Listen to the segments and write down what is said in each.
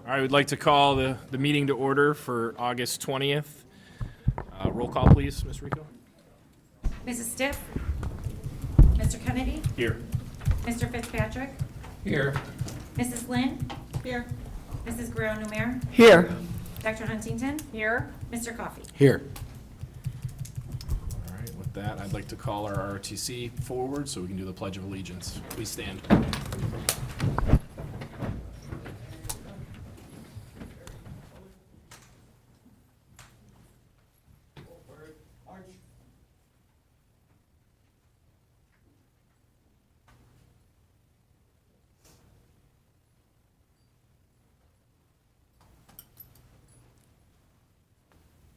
All right, we'd like to call the meeting to order for August 20th. Roll call, please, Ms. Rico. Mrs. Stiff? Mr. Kennedy? Here. Mr. Fitzpatrick? Here. Mrs. Lynn? Here. Mrs. Guerrero-Numer? Here. Dr. Huntington? Here. Mr. Coffey? Here. All right, with that, I'd like to call our ROTC forward so we can do the Pledge of Allegiance. Please stand.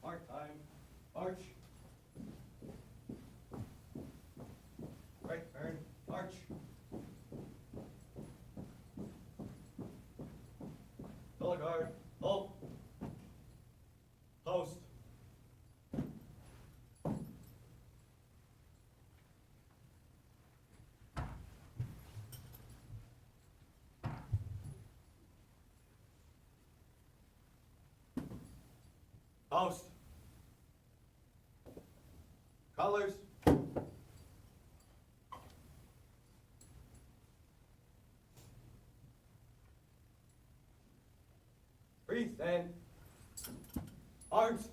Mark time. March. Right turn. March. Color guard. Halt. Post. Post. Colors. Breathe then. Arms.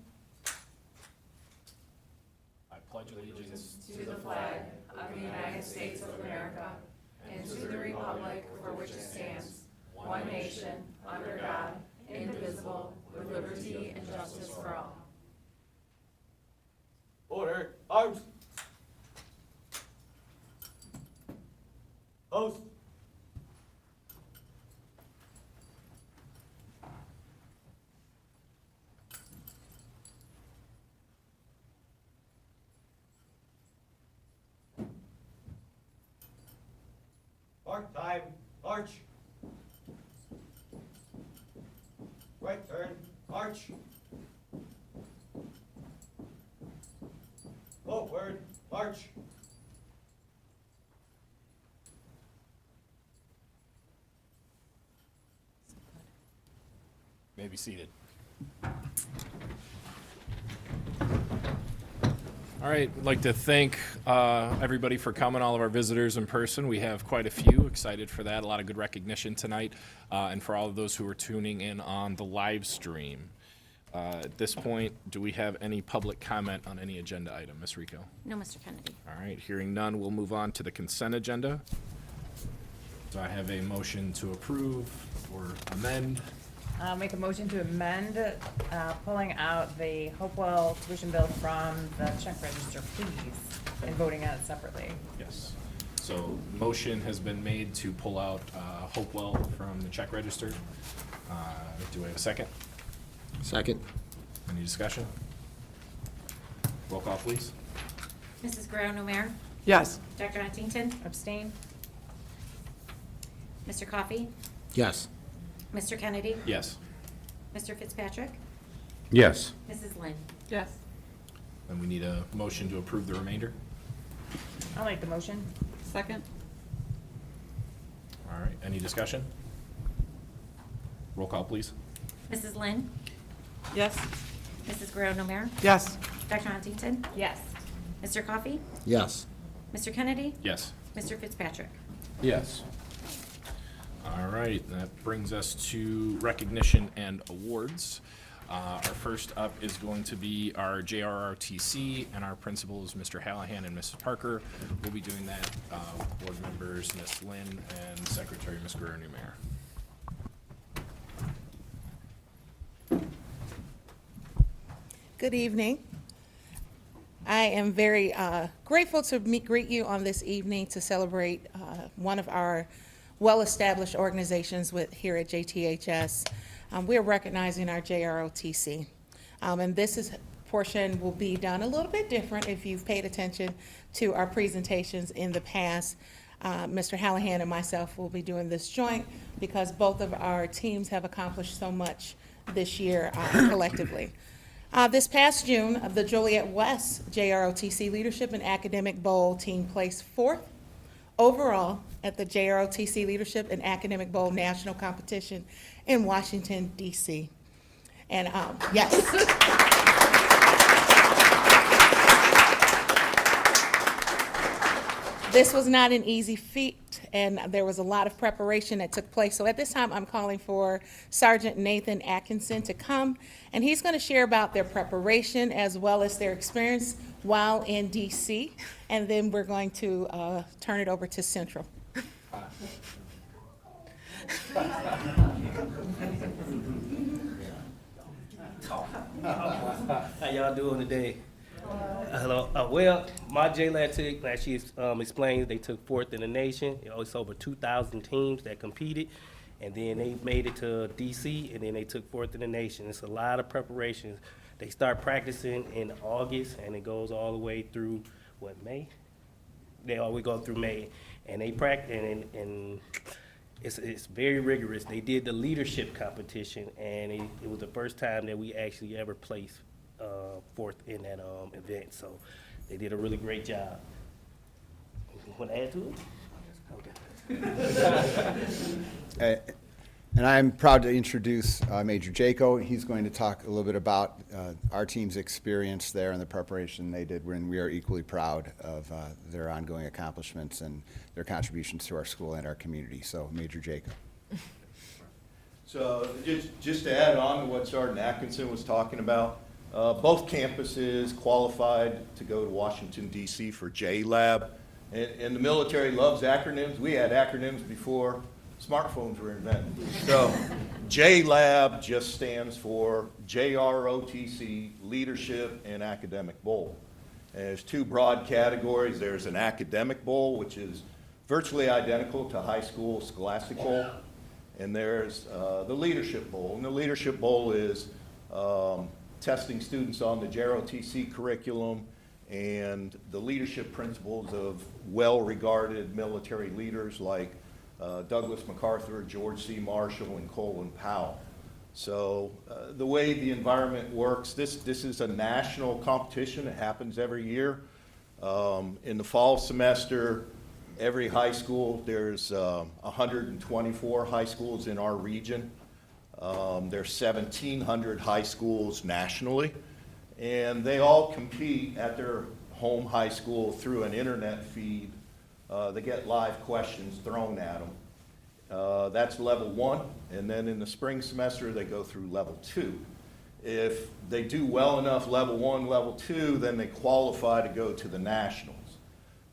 I pledge allegiance To the flag of the United States of America and to the republic for which it stands, one nation, under God, indivisible, with liberty and justice for all. Order. Arms. Post. Mark time. March. Right turn. March. Forward. March. may be seated. All right, I'd like to thank everybody for coming, all of our visitors in person. We have quite a few, excited for that, a lot of good recognition tonight, and for all of those who are tuning in on the live stream. At this point, do we have any public comment on any agenda item? Ms. Rico? No, Mr. Kennedy. All right, hearing none, we'll move on to the consent agenda. Do I have a motion to approve or amend? I'll make a motion to amend, pulling out the Hopewell tuition bill from the check register, please, and voting on it separately. Yes. So motion has been made to pull out Hopewell from the check register. Do I have a second? Second. Any discussion? Roll call, please. Mrs. Guerrero-Numer? Yes. Dr. Huntington? Abstain? Mr. Coffey? Yes. Mr. Kennedy? Yes. Mr. Fitzpatrick? Yes. Mrs. Lynn? Yes. And we need a motion to approve the remainder. I'll make the motion. Second? All right, any discussion? Roll call, please. Mrs. Lynn? Yes. Mrs. Guerrero-Numer? Yes. Dr. Huntington? Yes. Mr. Coffey? Yes. Mr. Kennedy? Yes. Mr. Fitzpatrick? Yes. All right, that brings us to recognition and awards. Our first up is going to be our JRRTC, and our principals, Mr. Hallahan and Mrs. Parker. We'll be doing that with board members, Ms. Lynn, and Secretary, Ms. Guerrero-Numer. Good evening. I am very grateful to greet you on this evening to celebrate one of our well-established organizations here at JTHS. We're recognizing our JROTC. And this portion will be done a little bit different if you've paid attention to our presentations in the past. Mr. Hallahan and myself will be doing this joint because both of our teams have accomplished so much this year collectively. This past June, the Joliet West JROTC Leadership and Academic Bowl team placed 4th overall at the JROTC Leadership and Academic Bowl National Competition in Washington, D.C. And yes. This was not an easy feat, and there was a lot of preparation that took place. So at this time, I'm calling for Sergeant Nathan Atkinson to come, and he's going to share about their preparation as well as their experience while in D.C., and then we're going to turn it over to Central. How y'all doing today? Hello. Well, my JLab took, like she explained, they took fourth in the nation. It's over 2,000 teams that competed, and then they made it to DC, and then they took fourth in the nation. It's a lot of preparations. They start practicing in August, and it goes all the way through May. They always go through May, and they practice, and it's very rigorous. They did the leadership competition, and it was the first time that we actually ever placed fourth in that event. So they did a really great job. Want to add to it? Okay. And I'm proud to introduce Major Jaco. He's going to talk a little bit about our team's experience there and the preparation they did, when we are equally proud of their ongoing accomplishments and their contributions to our school and our community. So, Major Jaco. So just to add on to what Sergeant Atkinson was talking about, both campuses qualified to go to Washington, D.C. for JLab. And the military loves acronyms. We had acronyms before smartphones were invented. So JLab just stands for JROTC, Leadership and Academic Bowl. And there's two broad categories. There's an academic bowl, which is virtually identical to high school scholastic bowl. And there's the leadership bowl. And the leadership bowl is testing students on the JROTC curriculum and the leadership principles of well-regarded military leaders like Douglas MacArthur, George C. Marshall, and Colin Powell. So the way the environment works, this is a national competition. It happens every year. In the fall semester, every high school, there's 124 high schools in our region. There's 1,700 high schools nationally, and they all compete at their home high school through an internet feed. They get live questions thrown at them. That's level 1, and then in the spring semester they go through level 2. If they do well enough level 1, level 2, then they qualify to go to the nationals.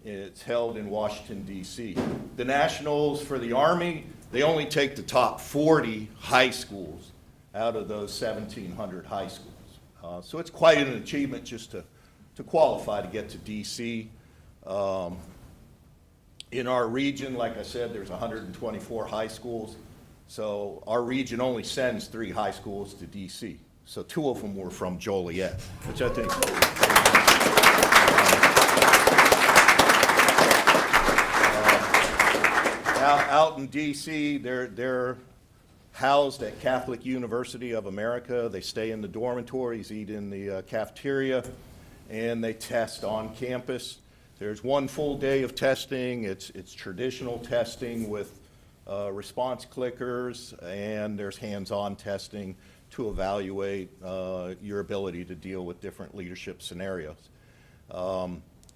It's held in Washington, D.C. The nationals for the Army, they only take the top 40 high schools out of those 1,700 high schools. So it's quite an achievement just to qualify to get to D.C. In our region, like I said, there's 124 high schools. So our region only sends 3 high schools to D.C. So 2 of them were from Joliet, which I think. Out in D.C., they're housed at Catholic University of America. They stay in the dormitories, eat in the cafeteria, and they test on campus. There's 1 full day of testing. It's traditional testing with response clickers, and there's hands-on testing to evaluate your ability to deal with different leadership scenarios.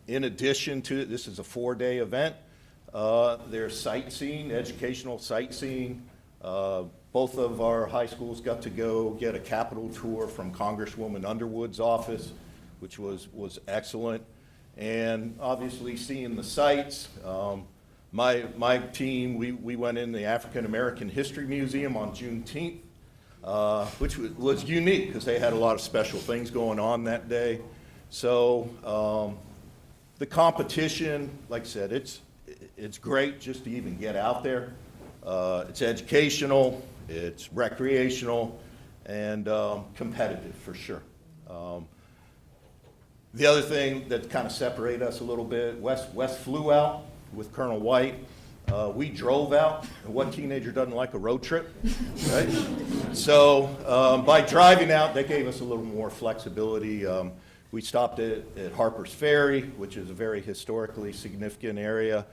In addition to, this is a 4-day event. There's sightseeing, educational sightseeing. Both of our high schools got to go get a Capitol tour from Congresswoman Underwood's office, which was excellent. And obviously seeing the sights. My team, we went in the African American History Museum on Juneteenth, which was unique because they had a lot of special things going on that day. So the competition, like I said, it's great just to even get out there. It's educational, it's recreational, and competitive for sure. The other thing that kind of separated us a little bit, Wes flew out with Colonel White. We drove out, and what teenager doesn't like a road trip, right? So by driving out, that gave us a little more flexibility. We stopped at Harper's Ferry, which is a very historically significant area.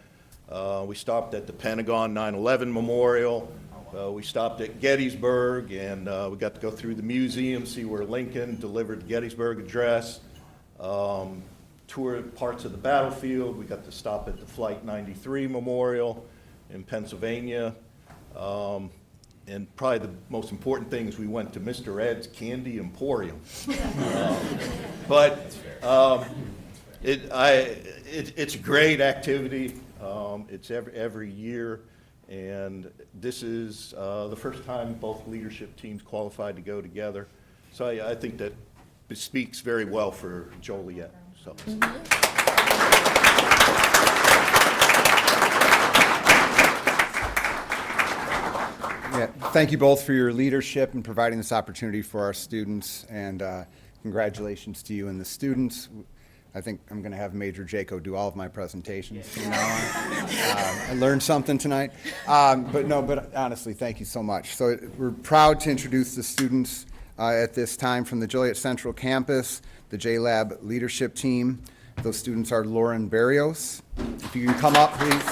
We stopped at the Pentagon 9/11 Memorial. We stopped at Gettysburg, and we got to go through the museum, see where Lincoln delivered the Gettysburg Address, tour parts of the battlefield. We got to stop at the Flight 93 Memorial in Pennsylvania. And probably the most important thing is we went to Mr. Ed's Candy Emporium. It's a great activity. It's every year, and this is the first time both leadership teams qualified to go together. So I think that it speaks very well for Joliet. So. Yeah, thank you both for your leadership and providing this opportunity for our students, and congratulations to you and the students. I think I'm going to have Major Jaco do all of my presentations from now on. I learned something tonight. But honestly, thank you so much. So we're proud to introduce the students at this time from the Joliet Central Campus, the JLab leadership team. Those students are Lauren Barrios. If you can come up, please.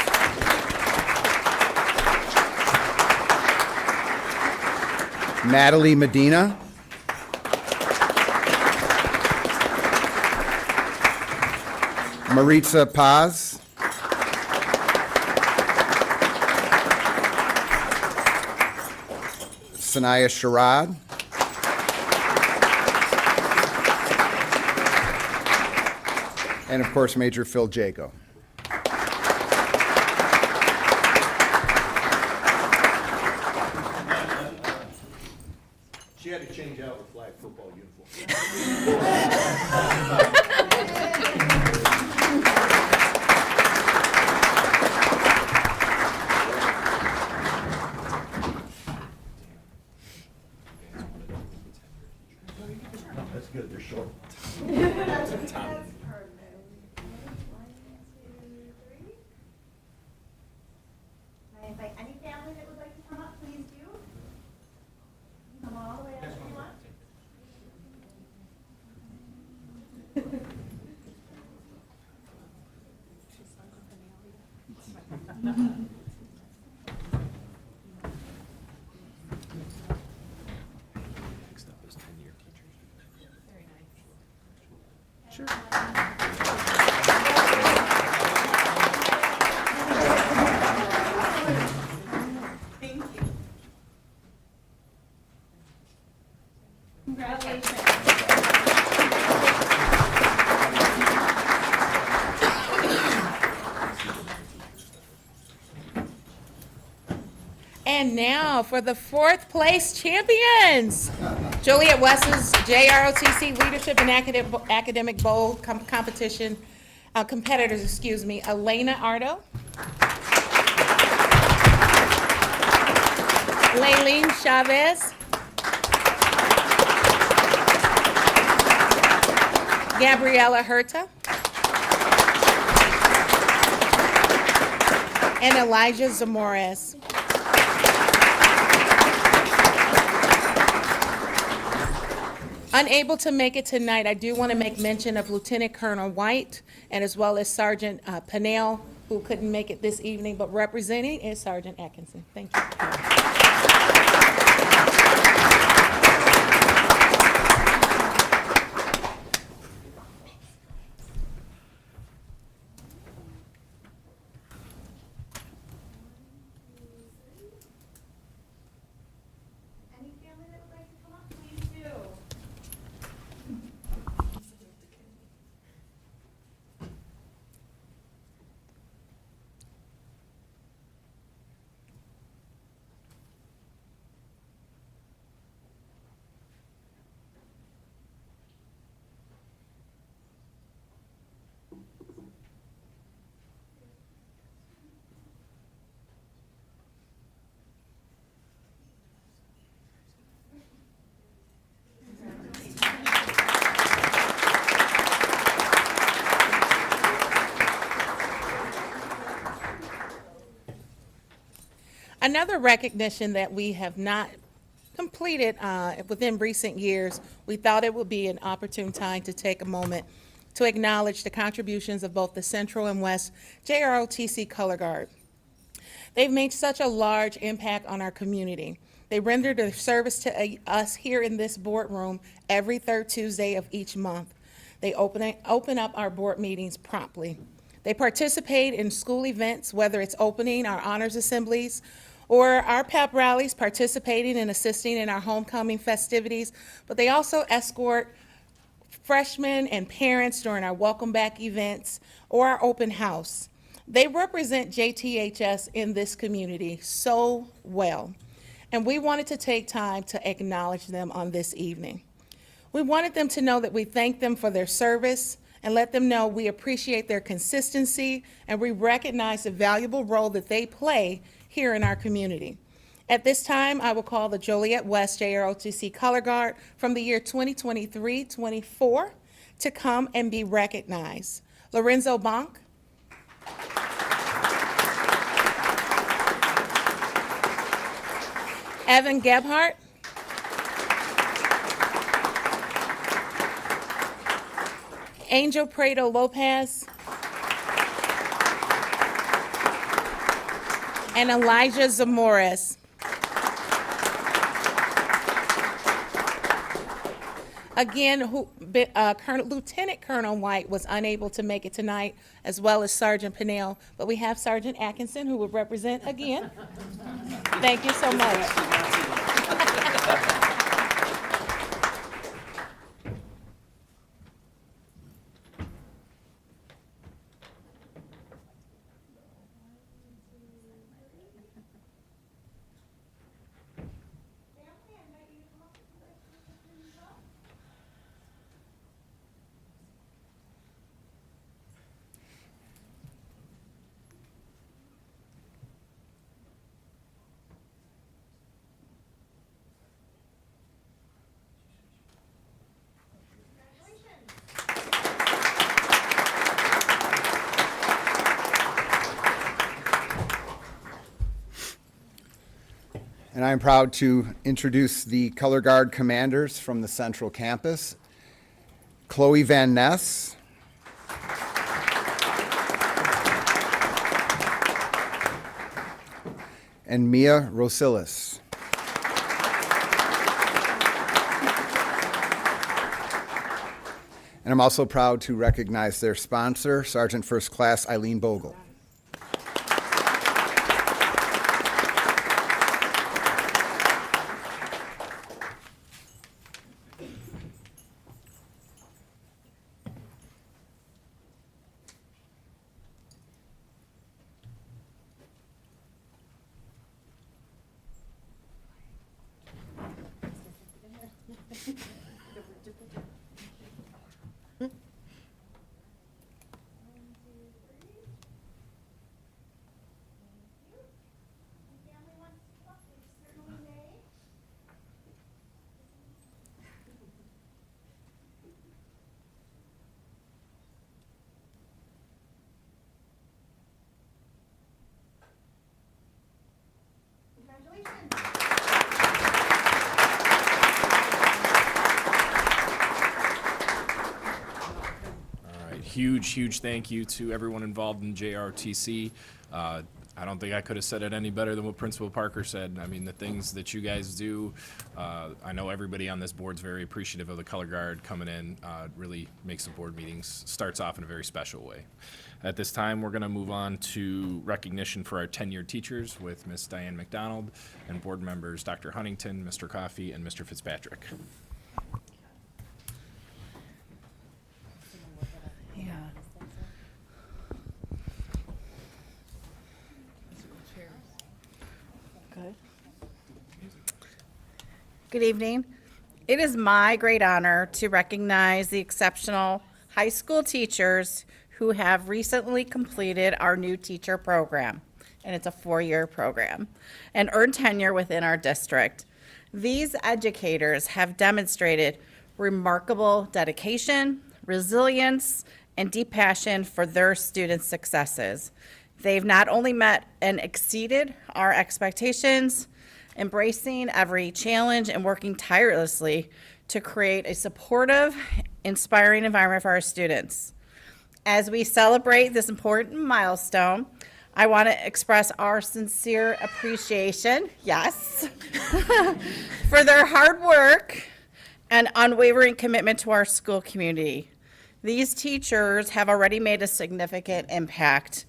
Natalie Medina. Maritza Paz. Sanaya Sharad. And of course, Major Phil Jaco. She had to change out her flag football uniform. That's good, they're short. I invite any family that would like to come up, please do. Come all the way up if you want. Next up is 10-year teachers. Very nice. Sure. Thank you. Congratulations. And now for the fourth place champions, Joliet West's JROTC Leadership and Academic Bowl competition competitors, Elena Ardo, Laylene Chavez, Gabriela Herta, and Elijah Zamores. Unable to make it tonight, I do want to make mention of Lieutenant Colonel White and as well as Sergeant Pennell, who couldn't make it this evening, but representing is Sergeant Atkinson. Thank you. Any family that would like to come up, please do. Another recognition that we have not completed within recent years, we thought it would be an opportune time to take a moment to acknowledge the contributions of both the Central and West JROTC Color Guard. They've made such a large impact on our community. They render their service to us here in this boardroom every third Tuesday of each month. They open up our board meetings promptly. They participate in school events, whether it's opening our honors assemblies or our pep rallies, participating and assisting in our homecoming festivities, but they also escort freshmen and parents during our welcome back events or our open house. They represent JTHS in this community so well, and we wanted to take time to acknowledge them on this evening. We wanted them to know that we thank them for their service and let them know we appreciate their consistency and we recognize the valuable role that they play here in our community. At this time, I will call the Joliet West JROTC Color Guard from the year 2023-24 to come and be recognized. Lorenzo Bonk. Evan Gebhardt. Angel Prado Lopez. And Elijah Zamores. Again, Lieutenant Colonel White was unable to make it tonight, as well as Sergeant Pennell, but we have Sergeant Atkinson who will represent again. Thank you so much. And I'm proud to introduce the Color Guard commanders from the Central Campus. Chloe Van Ness. And Mia Rosilis. And I'm also proud to recognize their sponsor, Sergeant First Class Eileen Bogle. Huge thank you to everyone involved in JRTC. I don't think I could have said it any better than what Principal Parker said. I mean, the things that you guys do, I know everybody on this board's very appreciative of the Color Guard coming in. Really makes the board meetings, starts off in a very special way. At this time, we're going to move on to recognition for our tenured teachers with Ms. Diane McDonald and board members Dr. Huntington, Mr. Coffey, and Mr. Fitzpatrick. Good evening. It is my great honor to recognize the exceptional high school teachers who have recently completed our new teacher program, and it's a 4-year program, and earned tenure within our district. These educators have demonstrated remarkable dedication, resilience, and deep passion for their students' successes. They've not only met and exceeded our expectations, embracing every challenge and working tirelessly to create a supportive inspiring environment for our students. As we celebrate this important milestone, I want to express our sincere appreciation, yes, for their hard work and unwavering commitment to our school community. These teachers have already made a significant impact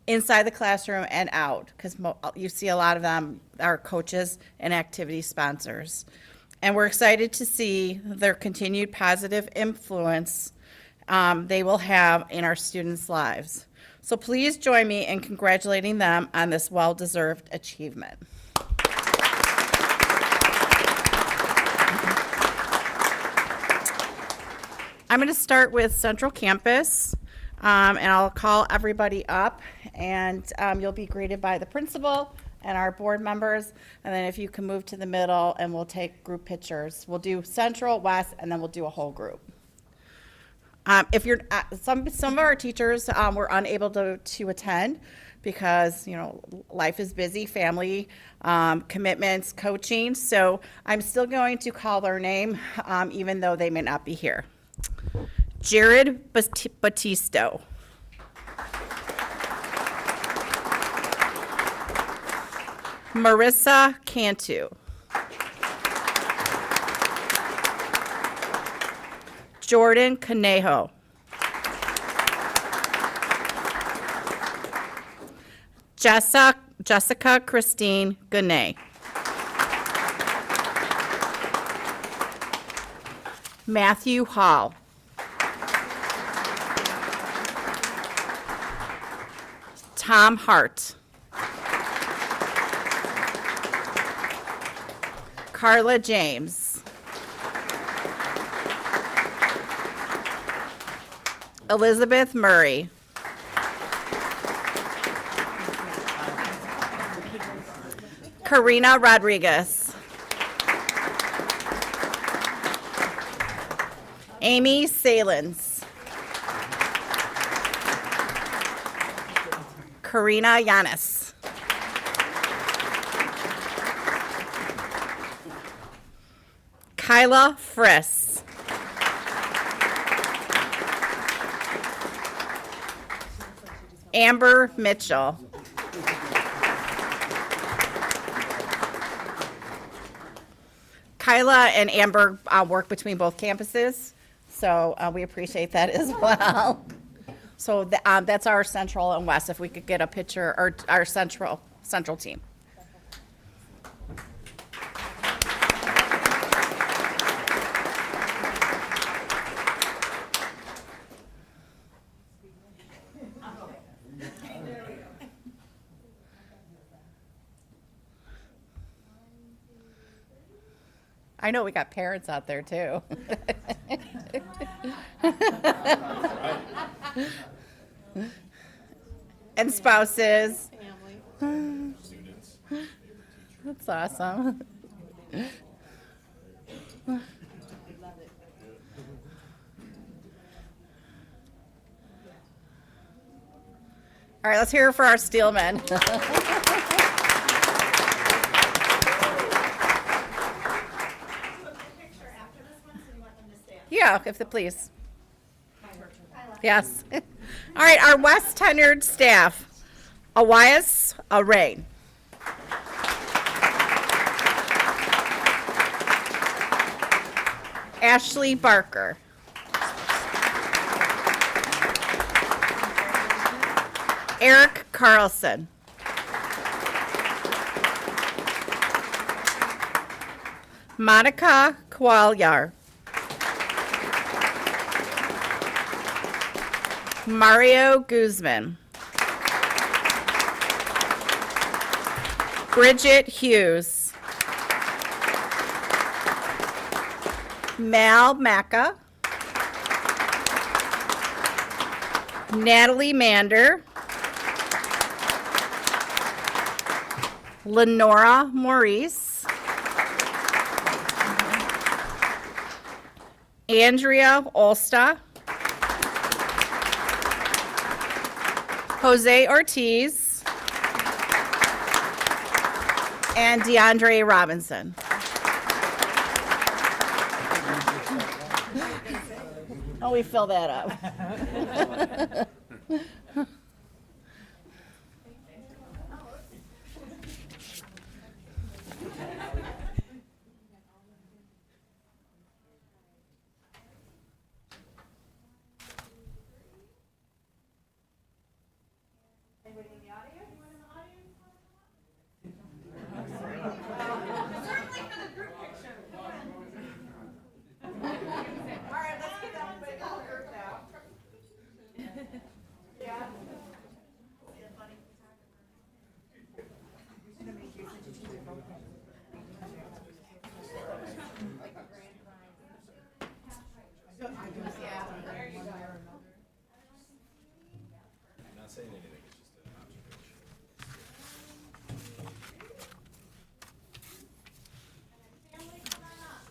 inside the classroom and out, because you see a lot of them are coaches and activity sponsors. And we're excited to see their continued positive influence they will have in our students' lives. So please join me in congratulating them on this well-deserved achievement. I'm going to start with Central Campus, and I'll call everybody up, and you'll be greeted by the principal and our board members, and then if you can move to the middle, and we'll take group pictures. We'll do Central, West, and then we'll do a whole group. If you're some of our teachers were unable to attend because life is busy, family commitments, coaching. So I'm still going to call their name even though they may not be here. Jared Batisto. Marissa Cantu. Jordan Conejo. Jessica Christine Gunay. Matthew Hall. Tom Hart. Carla James. Elizabeth Murray. Karina Rodriguez. Amy Salins. Karina Yanis. Kyla Friss. Amber Mitchell. Kyla and Amber work between both campuses, so we appreciate that as well. So that's our Central and West, if we could get a picture, or our Central team. I know we got parents out there too. And spouses. Students. That's awesome. All right, let's hear it for our Steelmen. Yeah, please. Yes. All right, our West tenured staff. Awais Arain. Ashley Barker. Eric Carlson. Monica Kwalyar. Mario Guzman. Bridget Hughes. Mal Macca. Natalie Mander. Lenora Maurice. Andrea Olsta. Jose Ortiz. And DeAndre Robinson. How we fill that up? Anybody in the audience? Anyone in the audience? All right, let's get everybody in the group now. Yeah. I'm not saying anything, it's just an observation. Family, come on up.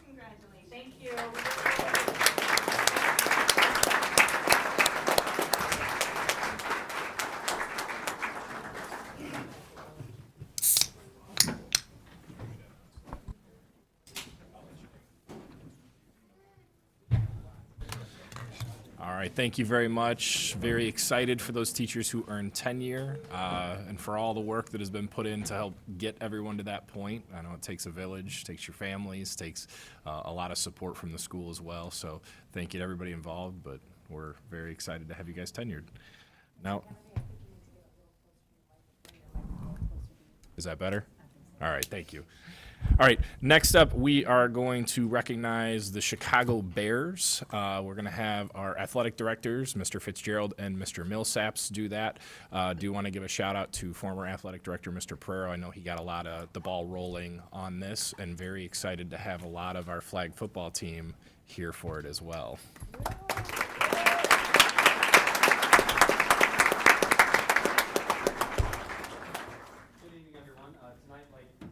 Congratulations. Thank you. All right, thank you very much. Very excited for those teachers who earned tenure and for all the work that has been put in to help get everyone to that point. I know it takes a village, takes your families, takes a lot of support from the school as well. So thank you to everybody involved, but we're very excited to have you guys tenured. Now, is that better? All right, thank you. All right, next up, we are going to recognize the Chicago Bears. We're going to have our athletic directors, Mr. Fitzgerald and Mr. Millsaps, do that. Do want to give a shout out to former athletic director, Mr. Pereiro. I know he got a lot of the ball rolling on this, and very excited to have a lot of our flag football team here for it as well. Good evening, everyone. Tonight, like we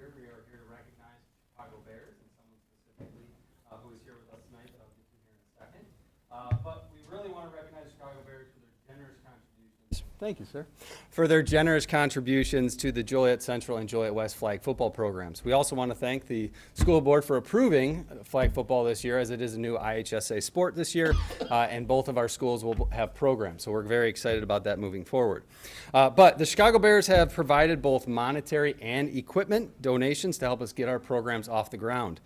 heard here, we are here to recognize Chicago Bears and someone specifically who is here with us tonight that I'll get to here in a second. But we really want to recognize Chicago Bears for their generous contributions. Thank you, sir. For their generous contributions to the Joliet Central and Joliet West flag football programs. We also want to thank the school board for approving flag football this year, as it is a new IHSA sport this year, and both of our schools will have programs. So we're very excited about that moving forward. But the Chicago Bears have provided both monetary and equipment donations to help us get our programs off the ground.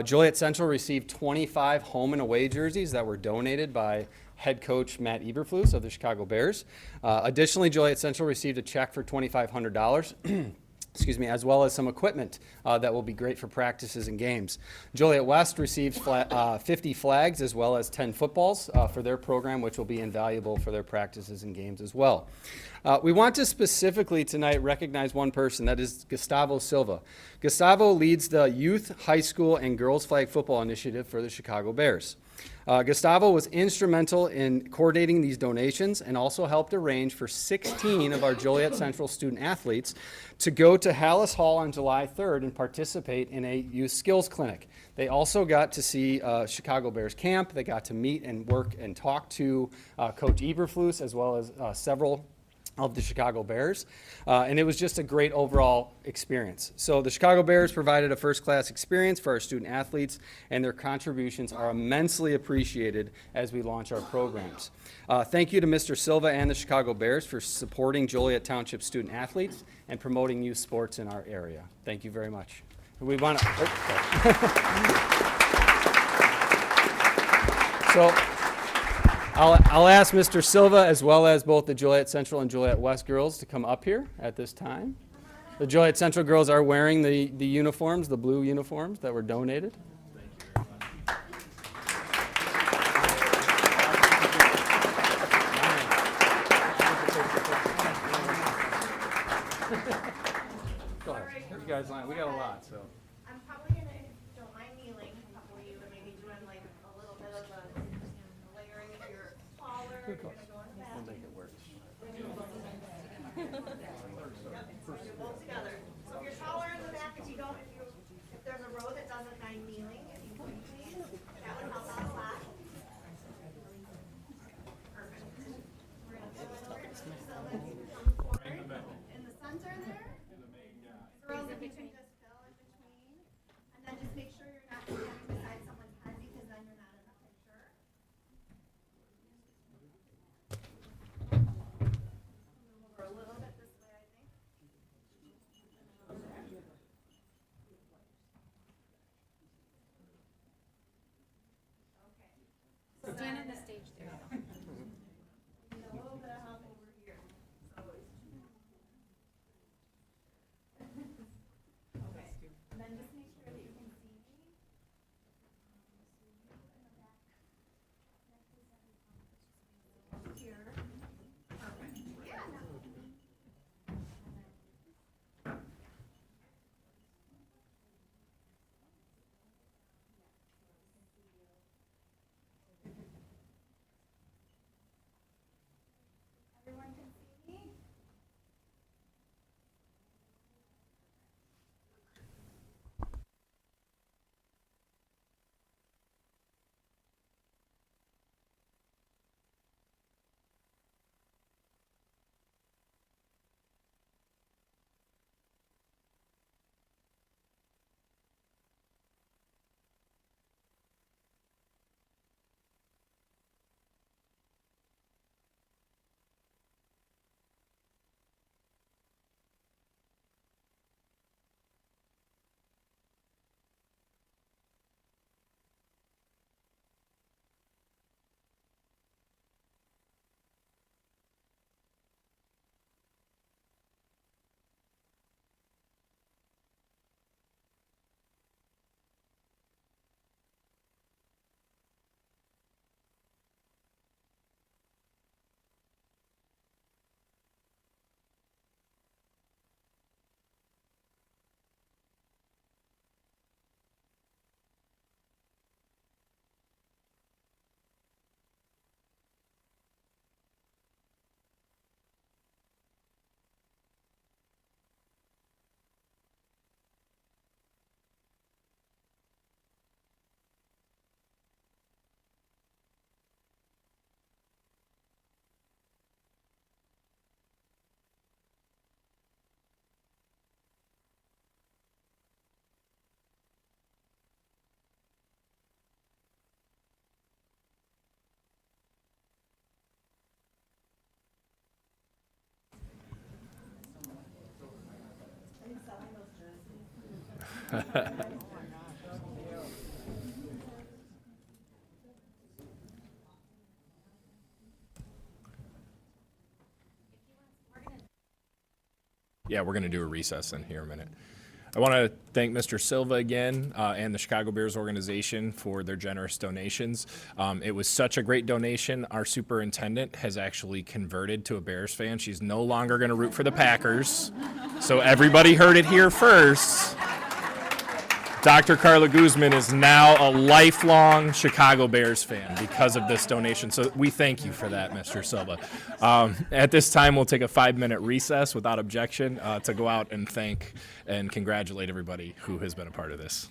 Joliet Central received 25 home and away jerseys that were donated by head coach Matt Eberflus of the Chicago Bears. Additionally, Joliet Central received a check for $2,500. Excuse me, as well as some equipment that will be great for practices and games. Joliet West received 50 flags as well as 10 footballs for their program, which will be invaluable for their practices and games as well. We want to specifically tonight recognize one person, that is Gustavo Silva. Gustavo leads the Youth, High School, and Girls Flag Football Initiative for the Chicago Bears. Gustavo was instrumental in coordinating these donations and also helped arrange for 16 of our Joliet Central student athletes to go to Hallis Hall on July 3rd and participate in a youth skills clinic. They also got to see Chicago Bears camp. They got to meet and work and talk to Coach Eberflus as well as several of the Chicago Bears, and it was just a great overall experience. So the Chicago Bears provided a first-class experience for our student athletes, and their contributions are immensely appreciated as we launch our programs. Thank you to Mr. Silva and the Chicago Bears for supporting Joliet Township student athletes and promoting youth sports in our area. Thank you very much. And we want to. So. I'll ask Mr. Silva as well as both the Joliet Central and Joliet West girls to come up here at this time. The Joliet Central girls are wearing the uniforms, the blue uniforms that were donated. Go ahead. You guys, we got a lot, so. I'm probably gonna, if you don't mind kneeling, a couple of you, and maybe doing like a little bit of a layering if you're taller, you're gonna go in the back. We'll make it work. Both together. So if you're taller in the back, if there's a row that doesn't mind kneeling, if you would please, that would help out a lot. Perfect. We're gonna go over to Priscilla, you can come forward in the center there. Girls, if you can just fill in between, and then just make sure you're not standing beside someone's head, because then you're not in the picture. Move over a little bit this way, I think. Stand on the stage there. Need a little bit of help over here. So okay. And then just make sure that you can see me. Here. Perfect. Yeah. Everyone can see me? Yeah, we're going to do a recess in here in a minute. I want to thank Mr. Silva again and the Chicago Bears organization for their generous donations. It was such a great donation. Our superintendent has actually converted to a Bears fan. She's no longer going to root for the Packers. So everybody heard it here first. Dr. Carla Guzman is now a lifelong Chicago Bears fan because of this donation. So we thank you for that, Mr. Silva. At this time, we'll take a 5-minute recess without objection to go out and thank and congratulate everybody who has been a part of this.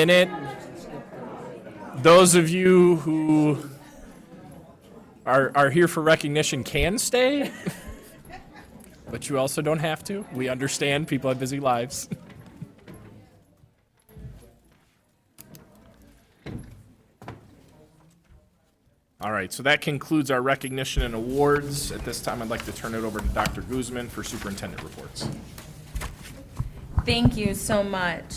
minute. Those of you who are here for recognition can stay, but you also don't have to. We understand people have busy lives. All right, so that concludes our recognition and awards. At this time, I'd like to turn it over to Dr. Guzman for superintendent reports. Thank you so much.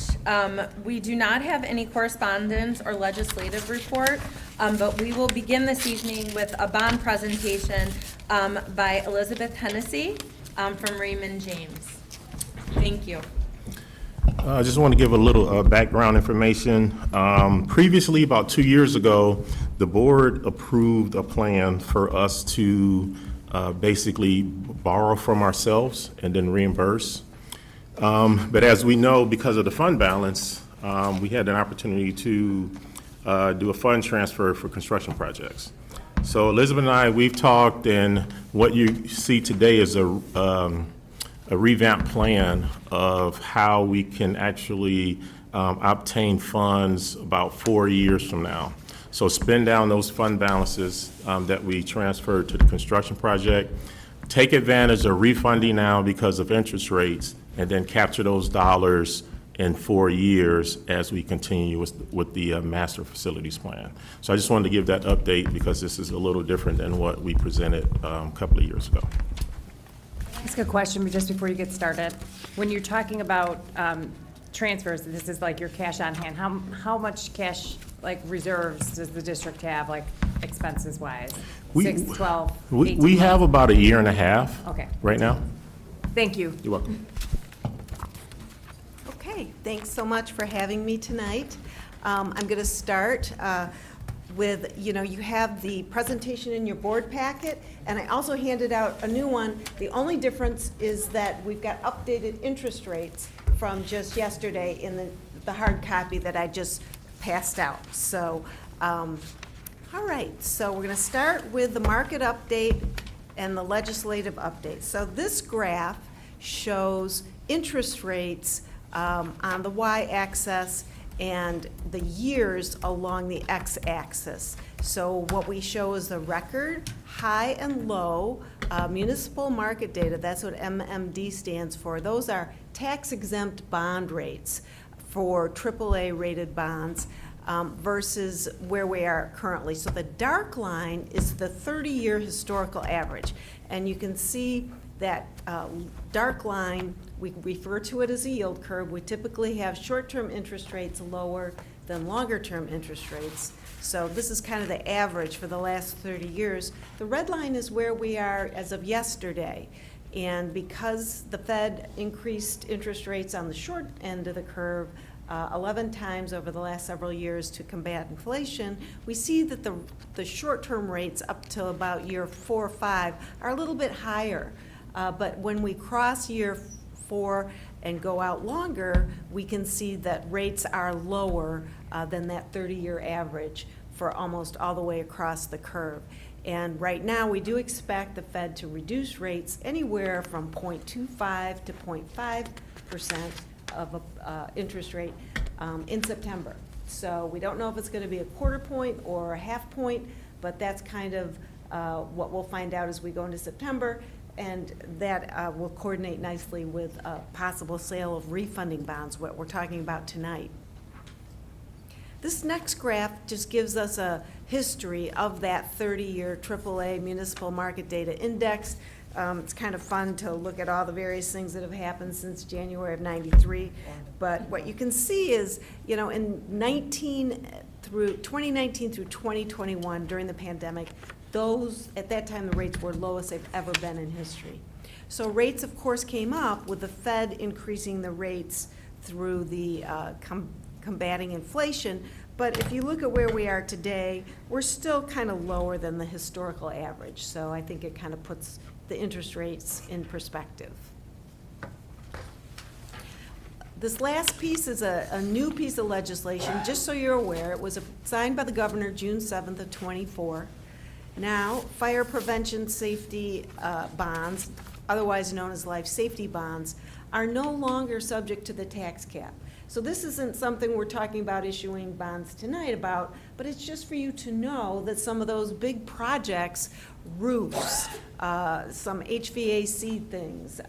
We do not have any correspondence or legislative report, but we will begin this evening with a bond presentation by Elizabeth Hennessy from Raymond James. Thank you. I just want to give a little background information. Previously, about 2 years ago, the board approved a plan for us to basically borrow from ourselves and then reimburse. But as we know, because of the fund balance, we had an opportunity to do a fund transfer for construction projects. So Elizabeth and I, we've talked, and what you see today is a revamped plan of how we can actually obtain funds about 4 years from now. So spend down those fund balances that we transferred to the construction project, take advantage of refunding now because of interest rates, and then capture those dollars in 4 years as we continue with the master facilities plan. So I just wanted to give that update because this is a little different than what we presented a couple of years ago. Ask a question just before you get started. When you're talking about transfers, this is like your cash on hand. How much cash, like reserves, does the district have, like expenses wise? 6, 12, 18 We have about a year and a half Okay. right now. Thank you. You're welcome. Okay, thanks so much for having me tonight. I'm going to start with, you have the presentation in your board packet, and I also handed out a new one. The only difference is that we've got updated interest rates from just yesterday in the hard copy that I just passed out. So, all right, so we're going to start with the market update and the legislative update. So this graph shows interest rates on the y-axis and the years along the x-axis. So what we show is the record, high and low municipal market data. That's what MMD stands for. Those are tax-exempt bond rates for AAA rated bonds versus where we are currently. So the dark line is the 30-year historical average. And you can see that dark line, we refer to it as a yield curve. We typically have short-term interest rates lower than longer-term interest rates. So this is kind of the average for the last 30 years. The red line is where we are as of yesterday. And because the Fed increased interest rates on the short end of the curve 11 times over the last several years to combat inflation, we see that the short-term rates up to about year 4 or 5 are a little bit higher. But when we cross year 4 and go out longer, we can see that rates are lower than that 30-year average for almost all the way across the curve. And right now, we do expect the Fed to reduce rates anywhere from 0.25 to 0.5% of a interest rate in September. So we don't know if it's going to be a quarter point or a half point, but that's kind of what we'll find out as we go into September. And that will coordinate nicely with a possible sale of refunding bonds, what we're talking about tonight. This next graph just gives us a history of that 30-year AAA municipal market data index. It's kind of fun to look at all the various things that have happened since January of '93. But what you can see is, in 2019 through 2021, during the pandemic, at that time, the rates were lowest they've ever been in history. So rates, of course, came up with the Fed increasing the rates through the combating inflation. But if you look at where we are today, we're still kind of lower than the historical average. So I think it kind of puts the interest rates in perspective. This last piece is a new piece of legislation, just so you're aware. It was signed by the governor June 7th of '24. Now, fire prevention safety bonds otherwise known as life safety bonds, are no longer subject to the tax cap. So this isn't something we're talking about issuing bonds tonight about, but it's just for you to know that some of those big projects, roofs, some HVAC things,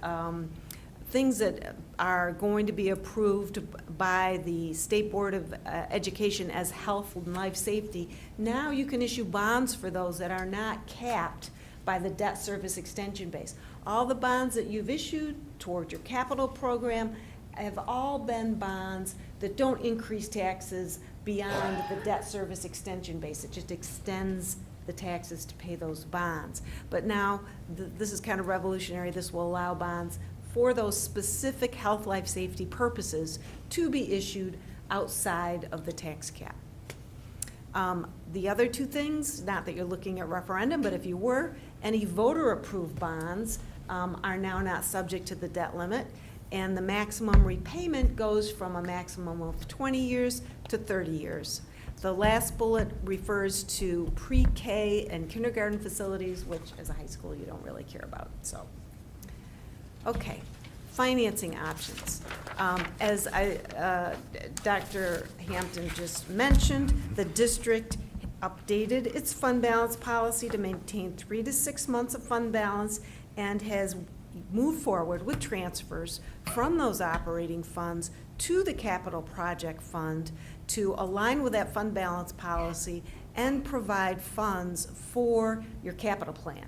things that are going to be approved by the State Board of Education as health and life safety, now you can issue bonds for those that are not capped by the debt service extension base. All the bonds that you've issued toward your capital program have all been bonds that don't increase taxes beyond the debt service extension base. It just extends the taxes to pay those bonds. But now, this is kind of revolutionary. This will allow bonds for those specific health, life, safety purposes to be issued outside of the tax cap. The other two things, not that you're looking at referendum, but if you were, any voter-approved bonds are now not subject to the debt limit, and the maximum repayment goes from a maximum of 20 years to 30 years. The last bullet refers to pre-K and kindergarten facilities, which as a high school you don't really care about, so. Okay, financing options. As Dr. Hampton just mentioned, the district updated its fund balance policy to maintain 3 to 6 months of fund balance and has moved forward with transfers from those operating funds to the capital project fund to align with that fund balance policy and provide funds for your capital plan.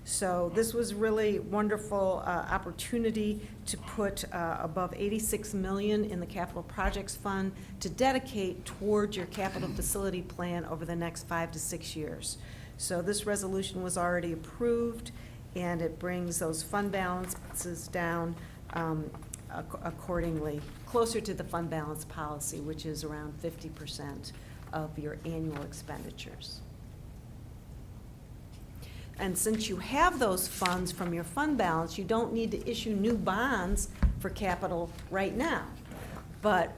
So this was really wonderful opportunity to put above $86 million in the capital projects fund to dedicate toward your capital facility plan over the next 5 to 6 years. So this resolution was already approved, and it brings those fund balances down accordingly, closer to the fund balance policy, which is around 50% of your annual expenditures. And since you have those funds from your fund balance, you don't need to issue new bonds for capital right now. But,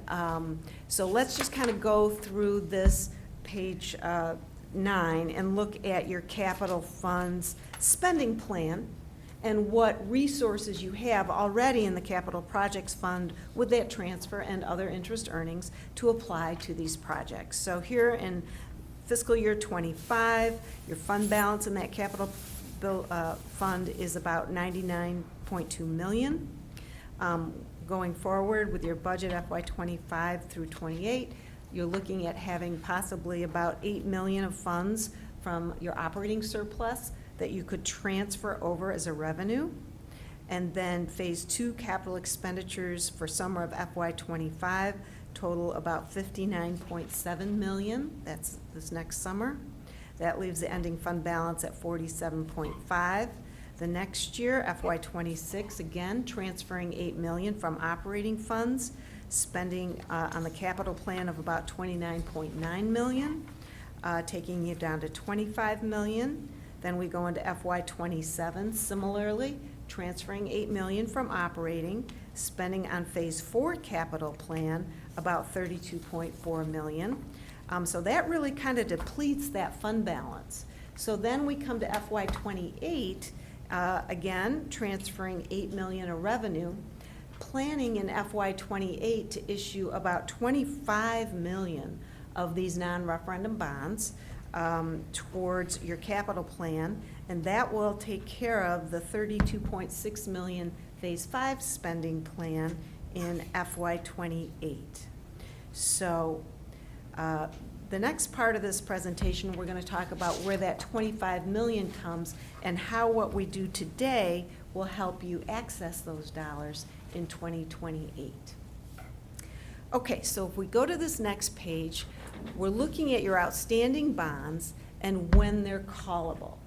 so let's just kind of go through this page 9 and look at your capital funds spending plan and what resources you have already in the capital projects fund with that transfer and other interest earnings to apply to these projects. So here in fiscal year 25, your fund balance in that capital fund is about $99.2 million. Going forward with your budget FY 25 through 28, you're looking at having possibly about $8 million of funds from your operating surplus that you could transfer over as a revenue. And then phase 2 capital expenditures for summer of FY 25 total about $59.7 million. That's this next summer. That leaves the ending fund balance at $47.5. The next year, FY 26, again, transferring $8 million from operating funds, spending on the capital plan of about $29.9 million, taking you down to $25 million. Then we go into FY 27, similarly, transferring $8 million from operating, spending on phase 4 capital plan about $32.4 million. So that really kind of depletes that fund balance. So then we come to FY 28, again, transferring $8 million of revenue, planning in FY 28 to issue about $25 million of these non-referendum bonds towards your capital plan, and that will take care of the $32.6 million phase 5 spending plan in FY 28. So the next part of this presentation, we're going to talk about where that $25 million comes and how what we do today will help you access those dollars in 2028. Okay, so if we go to this next page, we're looking at your outstanding bonds and when they're callable.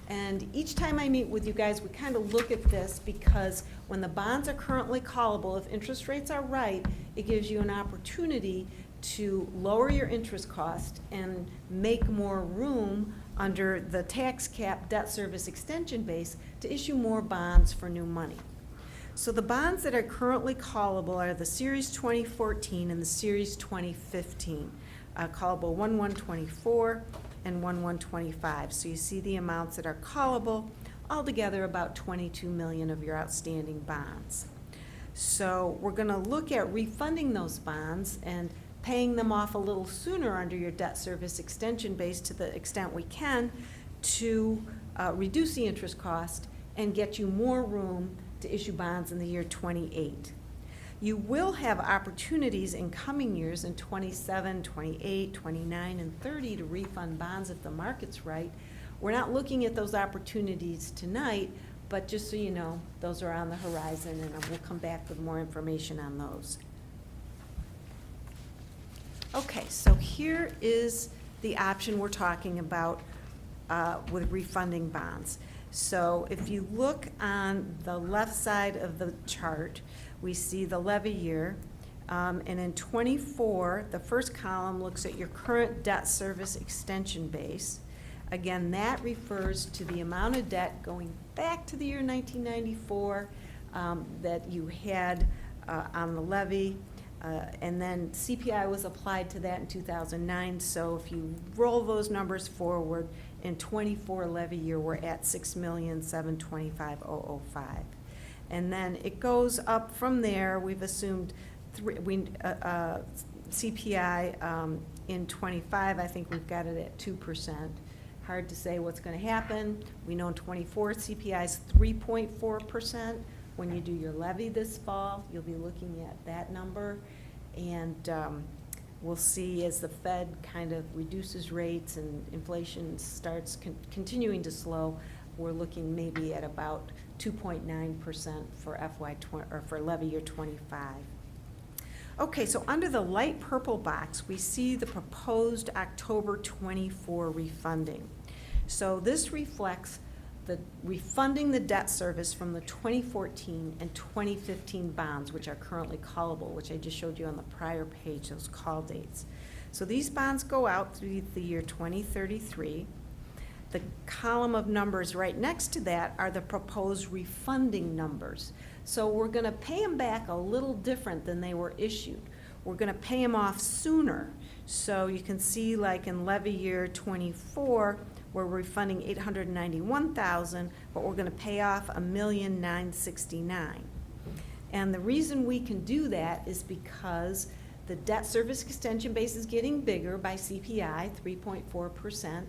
And each time I meet with you guys, we kind of look at this because when the bonds are currently callable, if interest rates are right, it gives you an opportunity to lower your interest cost and make more room under the tax cap debt service extension base to issue more bonds for new money. So the bonds that are currently callable are the Series 2014 and the Series 2015, callable 1/1/24 and 1/1/25. So you see the amounts that are callable altogether about 22 million of your outstanding bonds. So we're going to look at refunding those bonds and paying them off a little sooner under your debt service extension base to the extent we can to reduce the interest cost and get you more room to issue bonds in the year 28. You will have opportunities in coming years in 27, 28, 29, and 30 to refund bonds if the market's right. We're not looking at those opportunities tonight, but just so you know, those are on the horizon, and we'll come back with more information on those. Okay, so here is the option we're talking about with refunding bonds. So if you look on the left side of the chart, we see the levy year. And in 24, the first column looks at your current debt service extension base. Again, that refers to the amount of debt going back to the year 1994 that you had on the levy. And then CPI was applied to that in 2009. So if you roll those numbers forward, in 24 levy year, we're at $6,725,005. And then it goes up from there. We've assumed CPI in 25, I think we've got it at 2%. Hard to say what's going to happen. We know in 24 CPI is 3.4%. When you do your levy this fall, you'll be looking at that number. And we'll see as the Fed kind of reduces rates and inflation starts continuing to slow, we're looking maybe at about 2.9% for for levy year 25. Okay, so under the light purple box, we see the proposed October 24 refunding. So this reflects the refunding the debt service from the 2014 and 2015 bonds, which are currently callable, which I just showed you on the prior page, those call dates. So these bonds go out through the year 2033. The column of numbers right next to that are the proposed refunding numbers. So we're going to pay them back a little different than they were issued. We're going to pay them off sooner. So you can see, like in levy year 24, we're refunding $891,000, but we're going to pay off $1,969,000. And the reason we can do that is because the debt service extension base is getting bigger by CPI, 3.4%,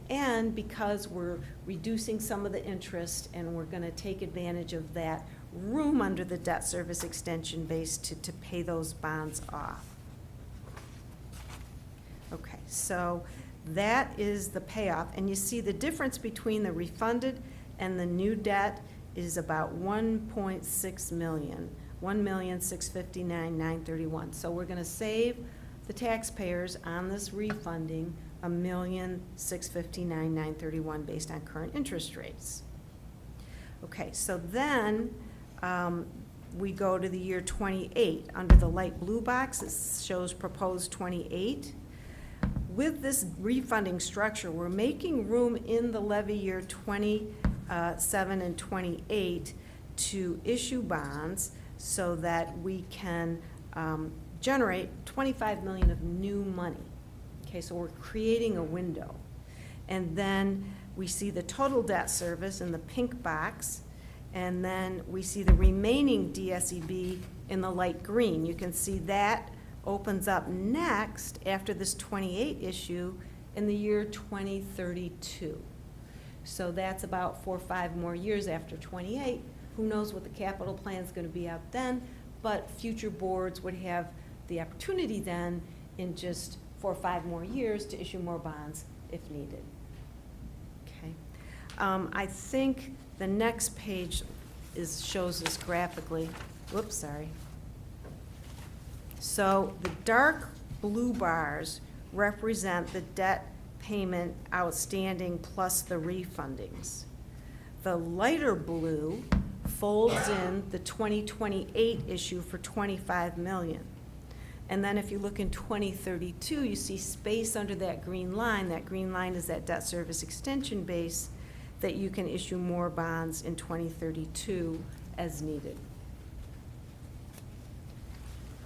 and because we're reducing some of the interest, and we're going to take advantage of that room under the debt service extension base to pay those bonds off. Okay, so that is the payoff, and you see the difference between the refunded and the new debt is about $1.6 million, $1,659,931. So we're going to save the taxpayers on this refunding $1,659,931 based on current interest rates. Okay, so then we go to the year 28. Under the light blue box, it shows proposed 28. With this refunding structure, we're making room in the levy year 27 and 28 to issue bonds so that we can generate $25 million of new money. Okay, so we're creating a window. And then we see the total debt service in the pink box, and then we see the remaining DSEB in the light green. You can see that opens up next after this 28 issue in the year 2032. So that's about 4 or 5 more years after 28. Who knows what the capital plan is going to be out then, but future boards would have the opportunity then in just 4 or 5 more years to issue more bonds if needed. Okay. I think the next page shows this graphically. Whoops, sorry. So the dark blue bars represent the debt payment outstanding plus the refundings. The lighter blue folds in the 2028 issue for $25 million. And then if you look in 2032, you see space under that green line. That green line is that debt service extension base that you can issue more bonds in 2032 as needed.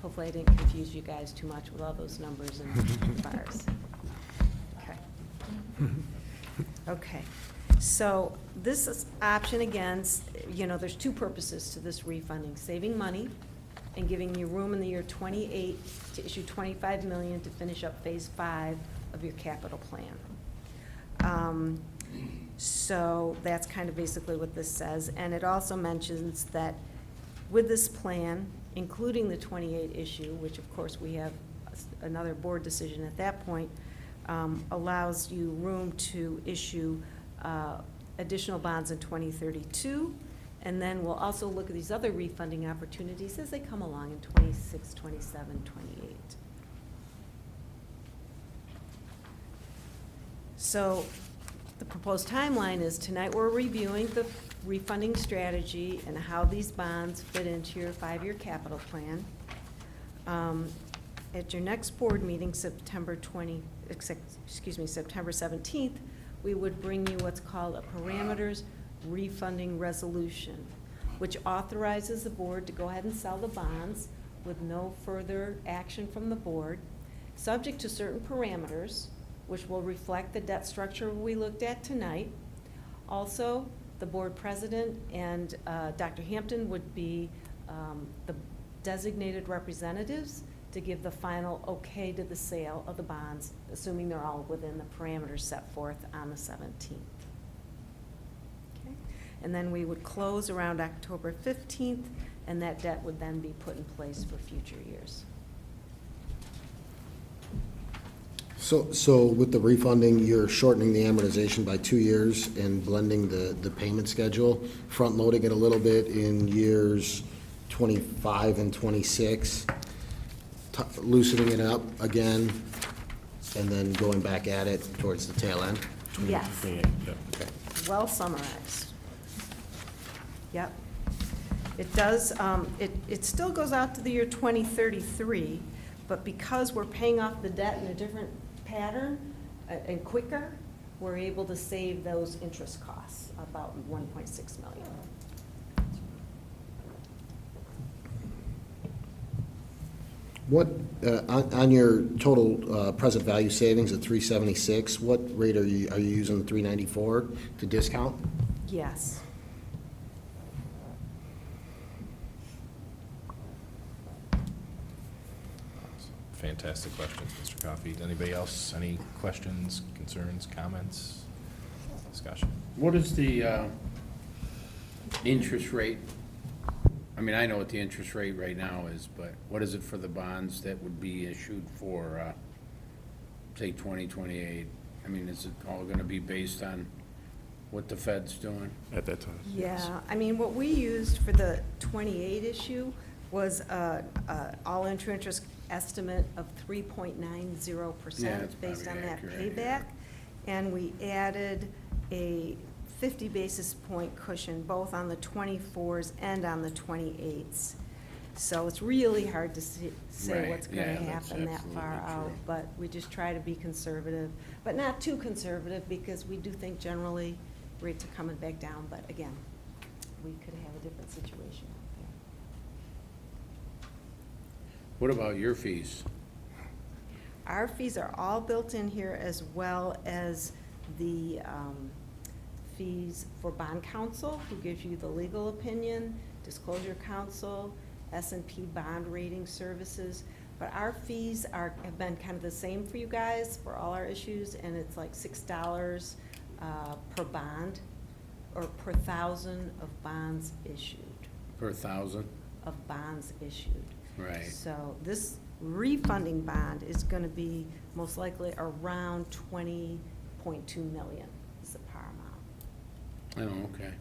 Hopefully I didn't confuse you guys too much with all those numbers and bars. Okay. Okay. So this is option, again, there's two purposes to this refunding: saving money and giving you room in the year 28 to issue $25 million to finish up Phase 5 of your capital plan. So that's kind of basically what this says. And it also mentions that with this plan, including the 28 issue, which of course we have another board decision at that point, allows you room to issue additional bonds in 2032. And then we'll also look at these other refunding opportunities as they come along in 26, 27, 28. So the proposed timeline is tonight we're reviewing the refunding strategy and how these bonds fit into your 5-year capital plan. At your next board meeting, September 17th, we would bring you what's called a parameters refunding resolution, which authorizes the board to go ahead and sell the bonds with no further action from the board, subject to certain parameters, which will reflect the debt structure we looked at tonight. Also, the board president and Dr. Hampton would be the designated representatives to give the final okay to the sale of the bonds, assuming they're all within the parameters set forth on the 17th. Okay. And then we would close around October 15th, and that debt would then be put in place for future years. So with the refunding, you're shortening the amortization by 2 years and blending the payment schedule, front-loading it a little bit in years 25 and 26, loosening it up again, and then going back at it towards the tail end? Yes. Okay. Well summarized. Yep. It does, it still goes out to the year 2033, but because we're paying off the debt in a different pattern and quicker, we're able to save those interest costs, about $1.6 million. What, on your total present value savings at 376, what rate are you using the 394 to discount? Yes. Fantastic questions, Mr. Coffey. Anybody else, any questions, concerns, comments, discussion? What is the interest rate? I mean, I know what the interest rate right now is, but what is it for the bonds that would be issued for, say, 2028? I mean, is it all gonna be based on what the Fed's doing? At that time. Yeah, I mean, what we used for the 28 issue was all-in true interest estimate of 3.90% that's based on probably that accurate, payback. And we added a 50 basis point cushion both on the 24s and on the 28s. So it's really hard to say Right, what's going yeah, to that's happen that far absolutely out. true. But we just try to be conservative, but not too conservative, because we do think generally rates are coming back down. But again, we could have a different situation out there. What about your fees? Our fees are all built in here, as well as the fees for bond counsel, who gives you the legal opinion, disclosure counsel, S&P bond rating services. But our fees have been kind of the same for you guys for all our issues, and it's like $6 per bond, or per 1,000 of bonds issued. Per 1,000? Of bonds issued. Right. So this refunding bond is going to be most likely around 20.2 million is the par amount. Oh, okay.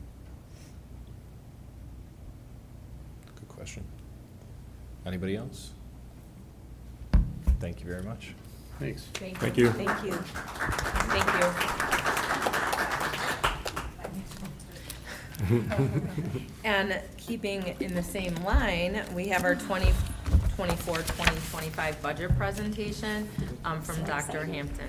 Good question. Anybody else? Thank you very much. Thanks. Thank you. Thank you. Thank you. And keeping in the same line, we have our 2024-2025 budget presentation from Dr. Hampton.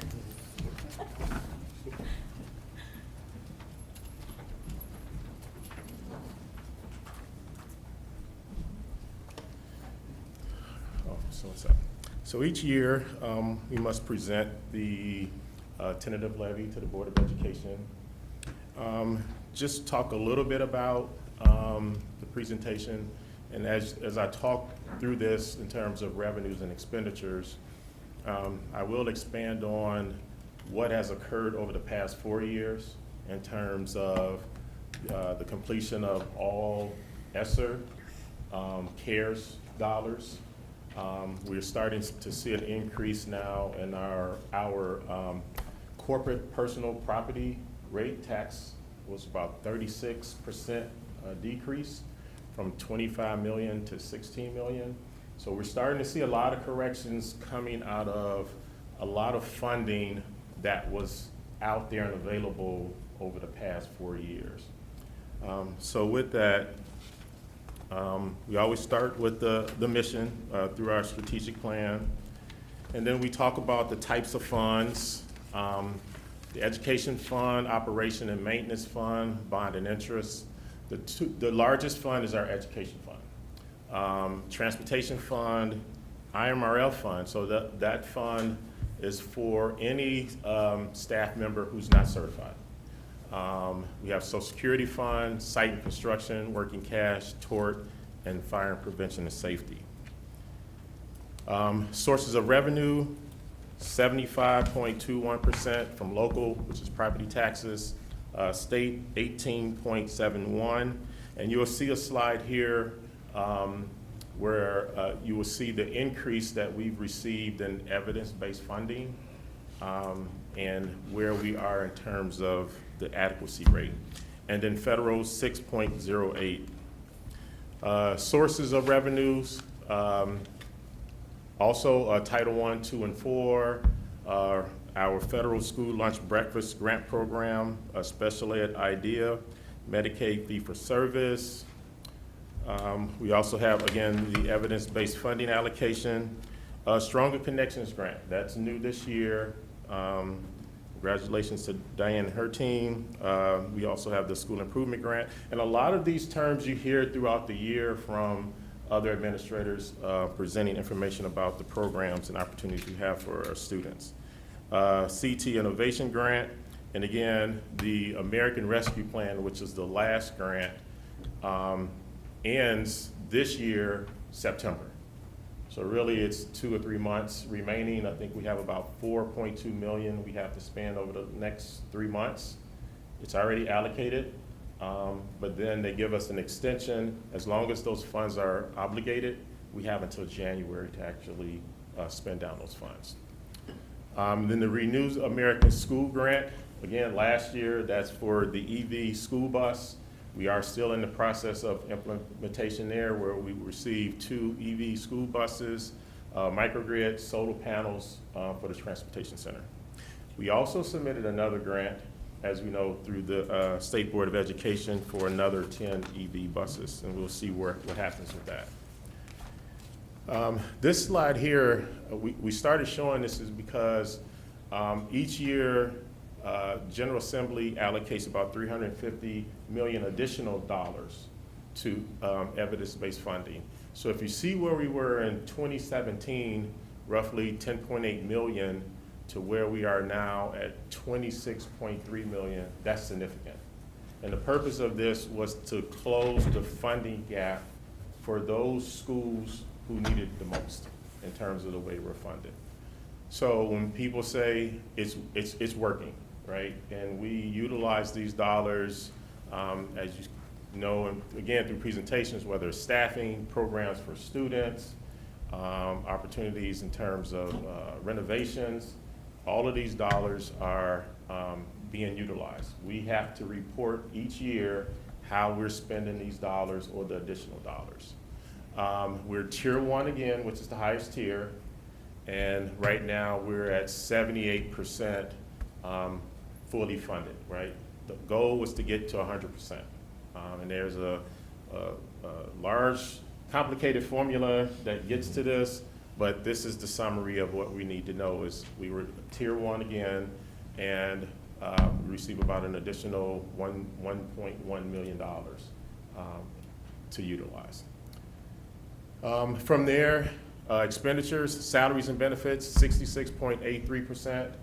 Oh, so what's up? So each year, we must present the tentative levy to the Board of Education. Just talk a little bit about the presentation. And as I talk through this in terms of revenues and expenditures, I will expand on what has occurred over the past 4 years in terms of the completion of all ESSER CARES dollars. We're starting to see an increase now in our corporate personal property rate. Tax was about 36% decrease from 25 million to 16 million. So we're starting to see a lot of corrections coming out of a lot of funding that was out there and available over the past 4 years. So with that, we always start with the mission through our strategic plan. And then we talk about the types of funds, the education fund, operation and maintenance fund, bond and interest. The largest fund is our education fund. Transportation fund, IMRL fund, so that fund is for any staff member who's not certified. We have Social Security fund, site and construction, working cash, tort, and fire and prevention and safety. Sources of revenue, 75.21% from local, which is property taxes, state 18.71%. And you will see a slide here where you will see the increase that we've received in evidence-based funding and where we are in terms of the adequacy rate. And then federal 6.08. Sources of revenues, also Title I, II, and IV, our federal school lunch breakfast grant program, special ed IDEA, Medicaid fee-for-service. We also have, again, the evidence-based funding allocation, Stronger Connections grant. That's new this year. Congratulations to Diane and her team. We also have the school improvement grant. And a lot of these terms you hear throughout the year from other administrators presenting information about the programs and opportunities we have for our students. CT Innovation Grant, and again, the American Rescue Plan, which is the last grant, ends this year, September. So really it's 2 or 3 months remaining. I think we have about 4.2 million we have to spend over the next 3 months. It's already allocated, but then they give us an extension. As long as those funds are obligated, we have until January to actually spend down those funds. Then the Renew American School Grant, again, last year, that's for the EV school bus. We are still in the process of implementation there, where we received 2 EV school buses, microgrid, solar panels for the transportation center. We also submitted another grant, as we know, through the State Board of Education for another 10 EV buses, and we'll see what happens with that. This slide here, we started showing this is because each year General Assembly allocates about $350 million additional dollars to evidence-based funding. So if you see where we were in 2017, roughly 10.8 million, to where we are now at 26.3 million, that's significant. And the purpose of this was to close the funding gap for those schools who need it the most in terms of the way we're funded. So when people say it's working, right? And we utilize these dollars, as you know, and again, through presentations, whether it's staffing, programs for students, opportunities in terms of renovations, all of these dollars are being utilized. We have to report each year how we're spending these dollars or the additional dollars. We're Tier 1 again, which is the highest tier, and right now we're at 78% fully funded, right? The goal was to get to 100%. And there's a large, complicated formula that gets to this, but this is the summary of what we need to know is we were Tier 1 again, and we receive about an additional $1.1 million to utilize. From there, expenditures, salaries and benefits, 66.83%.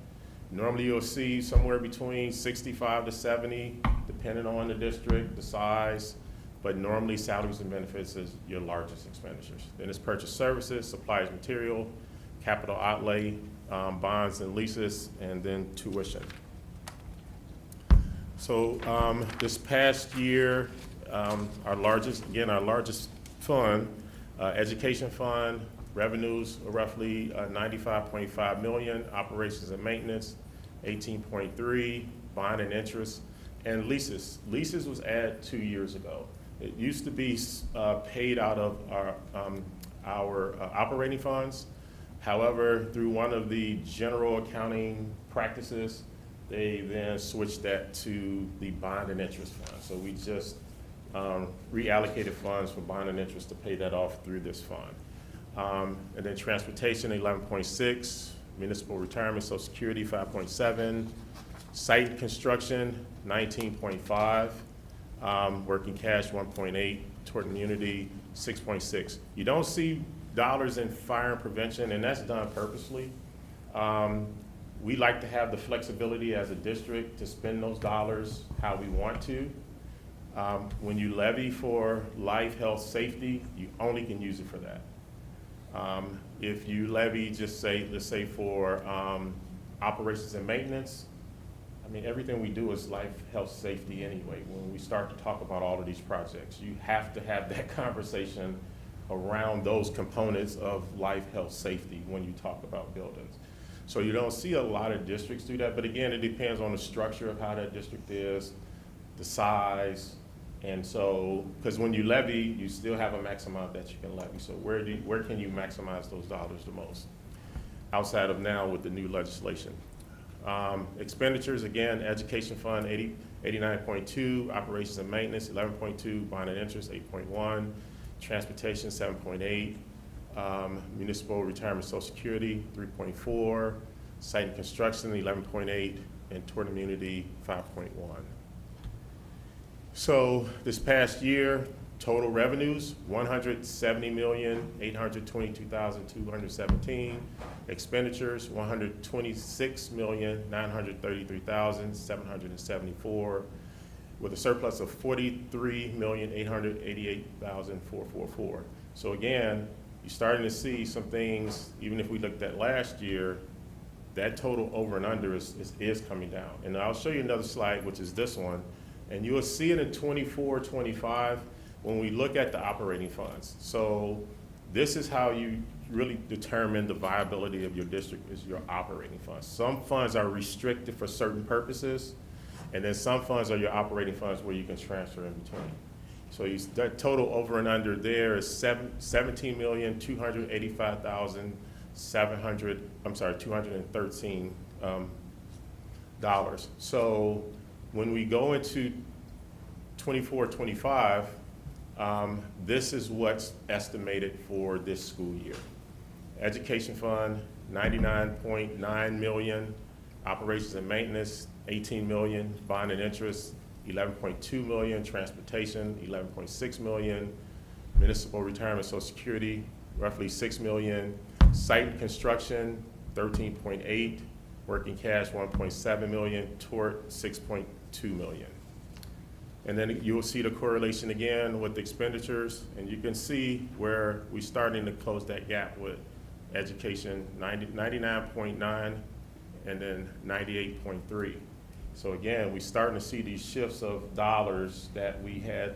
Normally, you'll see somewhere between 65 to 70, depending on the district, the size, but normally salaries and benefits is your largest expenditures. Then it's purchase services, supplies, material, capital outlay, bonds and leases, and then tuition. So this past year, our largest fund, education fund, revenues are roughly 95.5 million, operations and maintenance 18.3, bond and interest, and leases. Leases was added 2 years ago. It used to be paid out of our operating funds. However, through one of the general accounting practices, they then switched that to the bond and interest fund. So we just reallocated funds for bond and interest to pay that off through this fund. And then transportation, 11.6, municipal retirement, Social Security, 5.7, site construction, 19.5, working cash, 1.8, toward immunity, 6.6. You don't see dollars in fire and prevention, and that's done purposely. We like to have the flexibility as a district to spend those dollars how we want to. When you levy for life, health, safety, you only can use it for that. If you levy, just say, let's say for operations and maintenance, I mean, everything we do is life, health, safety anyway. When we start to talk about all of these projects, you have to have that conversation around those components of life, health, safety when you talk about buildings. So you don't see a lot of districts do that, but again, it depends on the structure of how that district is, the size, and so, because when you levy, you still have a max amount that you can levy. So where can you maximize those dollars the most? Outside of now with the new legislation. Expenditures, again, education fund, 89.2, operations and maintenance, 11.2, bond and interest, 8.1, transportation, 7.8, municipal retirement, Social Security, 3.4, site and construction, 11.8, and toward immunity, 5.1. So this past year, total revenues, 170,822,217. Expenditures, 126,933,774, with a surplus of 43,888,444. So again, you're starting to see some things, even if we looked at last year, that total over and under is coming down. And I'll show you another slide, which is this one, and you will see it in 24, 25, when we look at the operating funds. So this is how you really determine the viability of your district, is your operating funds. Some funds are restricted for certain purposes, and then some funds are your operating funds where you can transfer in between. So that total over and under there is $17,285,213 dollars. So when we go into 24, 25, this is what's estimated for this school year. Education fund, 99.9 million. Operations and maintenance, 18 million. Bond and interest, 11.2 million. Transportation, 11.6 million. Municipal retirement, Social Security, roughly 6 million. Site construction, 13.8. Working cash, 1.7 million. Tort, 6.2 million. And then you'll see the correlation again with the expenditures, and you can see where we're starting to close that gap with education, 99.9 and then 98.3. So again, we're starting to see these shifts of dollars that we had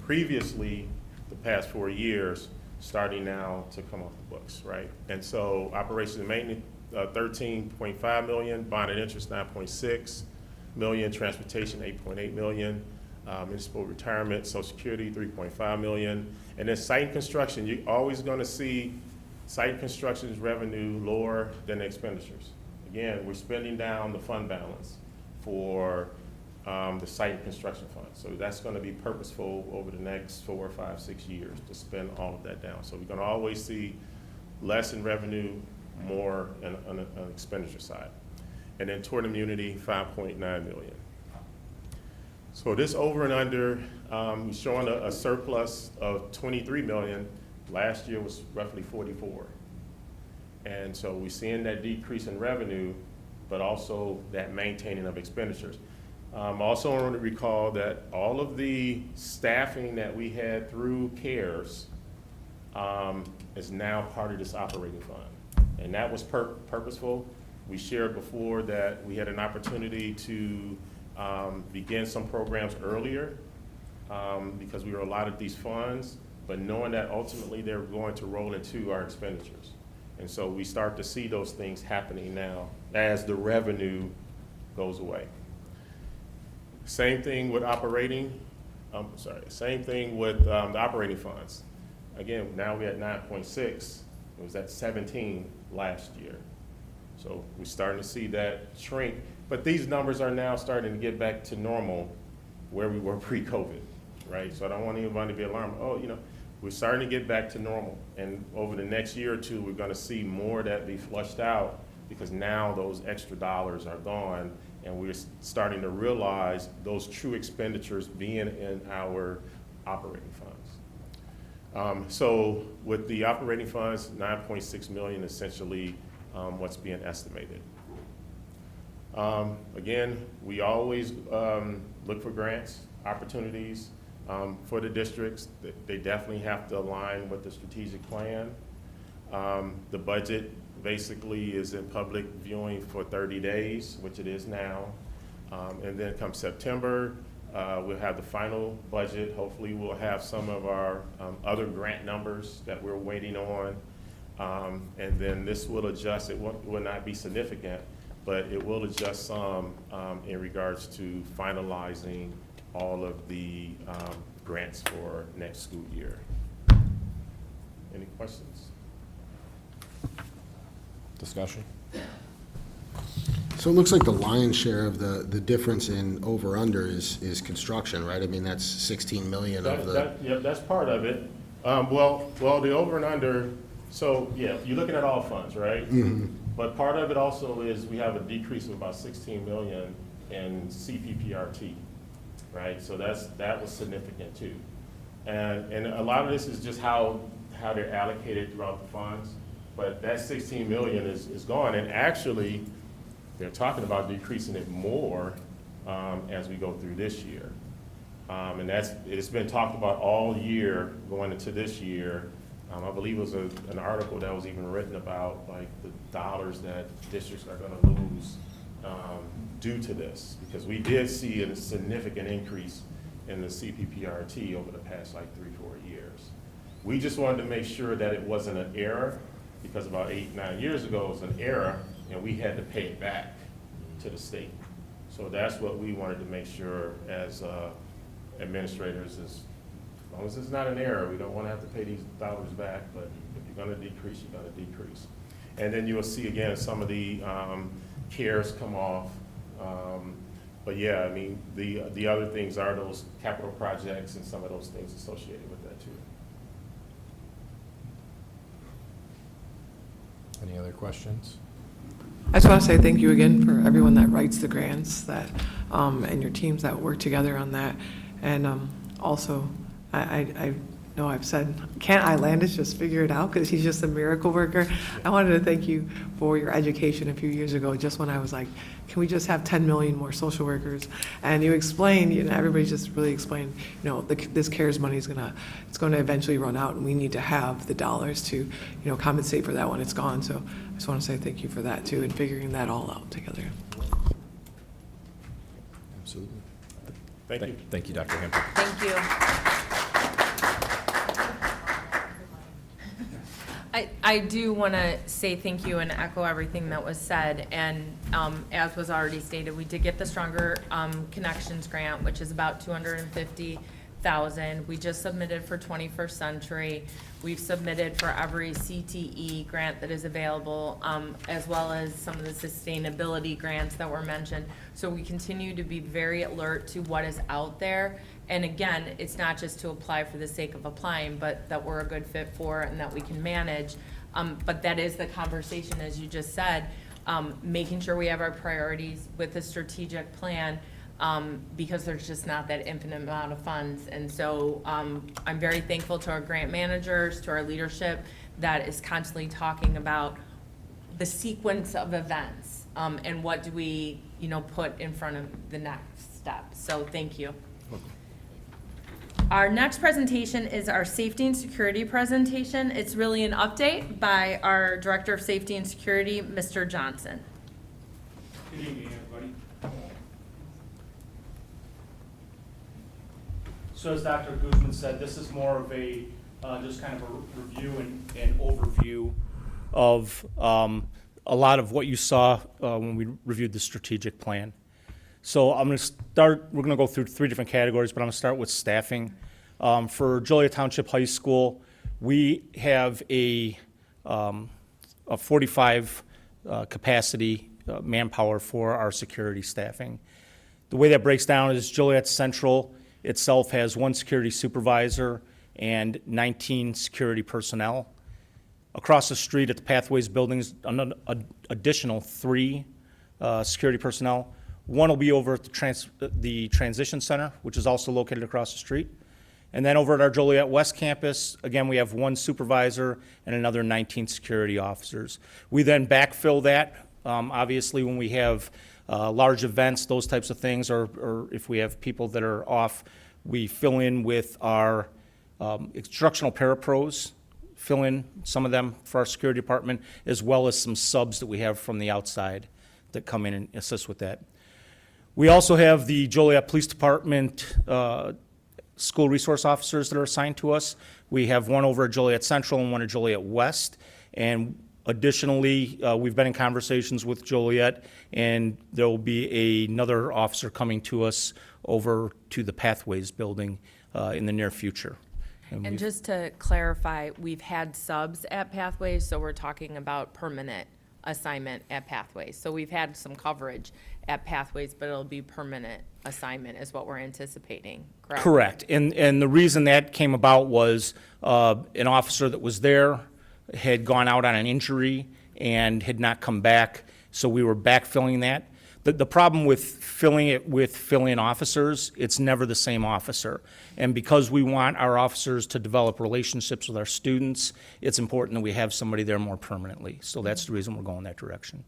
previously the past 4 years starting now to come off the books, right? And so operations and maintenance, 13.5 million, bond and interest, 9.6 million, transportation, 8.8 million, municipal retirement, Social Security, 3.5 million. And then site construction, you're always gonna see site construction's revenue lower than the expenditures. Again, we're spending down the fund balance for the site construction fund. So that's gonna be purposeful over the next 4, 5, 6 years to spend all of that down. So we're gonna always see less in revenue, more on the expenditure side. And then toward immunity, 5.9 million. So this over and under, we're showing a surplus of 23 million. Last year was roughly 44. And so we're seeing that decrease in revenue, but also that maintaining of expenditures. Also want to recall that all of the staffing that we had through CARES is now part of this operating fund. And that was purposeful. We shared before that we had an opportunity to begin some programs earlier because we were allotted these funds, but knowing that ultimately they were going to roll into our expenditures. And so we start to see those things happening now as the revenue goes away. Same thing with same thing with the operating funds. Again, now we're at 9.6. It was at 17 last year. So we're starting to see that shrink. But these numbers are now starting to get back to normal where we were pre-COVID, right? So I don't want anyone to be alarmed. Oh, we're starting to get back to normal. And over the next year or two, we're going to see more of that be flushed out because now those extra dollars are gone and we're starting to realize those true expenditures being in our operating funds. So with the operating funds, 9.6 million essentially what's being estimated. Again, we always look for grants, opportunities for the districts. They definitely have to align with the strategic plan. The budget basically is in public viewing for 30 days, which it is now. And then come September, we'll have the final budget. Hopefully we'll have some of our other grant numbers that we're waiting on. And then this will adjust. It will not be significant, but it will adjust some in regards to finalizing all of the grants for next school year. Any questions? Discussion? So it looks like the lion's share of the difference in over/under is construction, right? I mean, that's 16 million of the. Yep, that's part of it. Well, the over and under, so yeah, you're looking at all funds, right? Mm-hmm. But part of it also is we have a decrease of about 16 million in CPPRT, right? So that was significant too. And a lot of this is just how they're allocated throughout the funds. But that 16 million is gone, and actually, they're talking about decreasing it more as we go through this year. And it's been talked about all year going into this year. I believe it was an article that was even written about like the dollars that districts are gonna lose due to this, because we did see a significant increase in the CPPRT over the past like 3-4 years. We just wanted to make sure that it wasn't an error, because about 8-9 years ago it was an error and we had to pay it back to the state. So that's what we wanted to make sure as administrators is, as long as it's not an error, we don't want to have to pay these dollars back, but if you're going to decrease, you're going to decrease. And then you'll see again some of the CARES come off. But yeah, I mean, the other things are those capital projects and some of those things associated with that too. Any other questions? I just want to say thank you again for everyone that writes the grants that, and your teams that work together on that. And also, I know I've said, can't Islandis just figure it out because he's just a miracle worker? I wanted to thank you for your education a few years ago, just when I was like, can we just have 10 million more social workers? And you explained, everybody just really explained, this CARES money is it's going to eventually run out, and we need to have the dollars to, compensate for that when it's gone. So I just want to say thank you for that too, and figuring that all out together. Absolutely. Thank you. Thank you, Dr. Hampton. Thank you. I do want to say thank you and echo everything that was said. And as was already stated, we did get the Stronger Connections grant, which is about $250,000. We just submitted for 21st Century. We've submitted for every CTE grant that is available, as well as some of the sustainability grants that were mentioned. So we continue to be very alert to what is out there. And again, it's not just to apply for the sake of applying, but that we're a good fit for and that we can manage. But that is the conversation, as you just said, making sure we have our priorities with a strategic plan, because there's just not that infinite amount of funds. And so I'm very thankful to our grant managers, to our leadership that is constantly talking about the sequence of events and what do we, put in front of the next step. So thank you. Our next presentation is our safety and security presentation. It's really an update by our Director of Safety and Security, Mr. Johnson. Good evening, everybody. So as Dr. Guzman said, this is more of a, just kind of a review and overview of a lot of what you saw when we reviewed the strategic plan. So I'm going to start, we're going to go through 3 different categories, but I'm going to start with staffing. For Joliet Township High School, we have a 45 capacity manpower for our security staffing. The way that breaks down is Joliet Central itself has 1 security supervisor and 19 security personnel. Across the street at the Pathways buildings, an additional 3 security personnel. 1 will be over at the Transition Center, which is also located across the street. And then over at our Joliet West campus, again, we have 1 supervisor and another 19 security officers. We then backfill that, obviously, when we have large events, those types of things, or if we have people that are off, we fill in with our instructional parapros, fill in some of them for our security department, as well as some subs that we have from the outside that come in and assist with that. We also have the Joliet Police Department school resource officers that are assigned to us. We have 1 over at Joliet Central and 1 at Joliet West. And additionally, we've been in conversations with Joliet, and there will be another officer coming to us over to the Pathways building in the near future. And just to clarify, we've had subs at Pathways, so we're talking about permanent assignment at Pathways. So we've had some coverage at Pathways, but it'll be permanent assignment is what we're anticipating, correct? Correct. And the reason that came about was an officer that was there had gone out on an injury and had not come back, so we were backfilling that. The problem with filling it with fill-in officers, it's never the same officer. And because we want our officers to develop relationships with our students, it's important that we have somebody there more permanently. So that's the reason we're going that direction.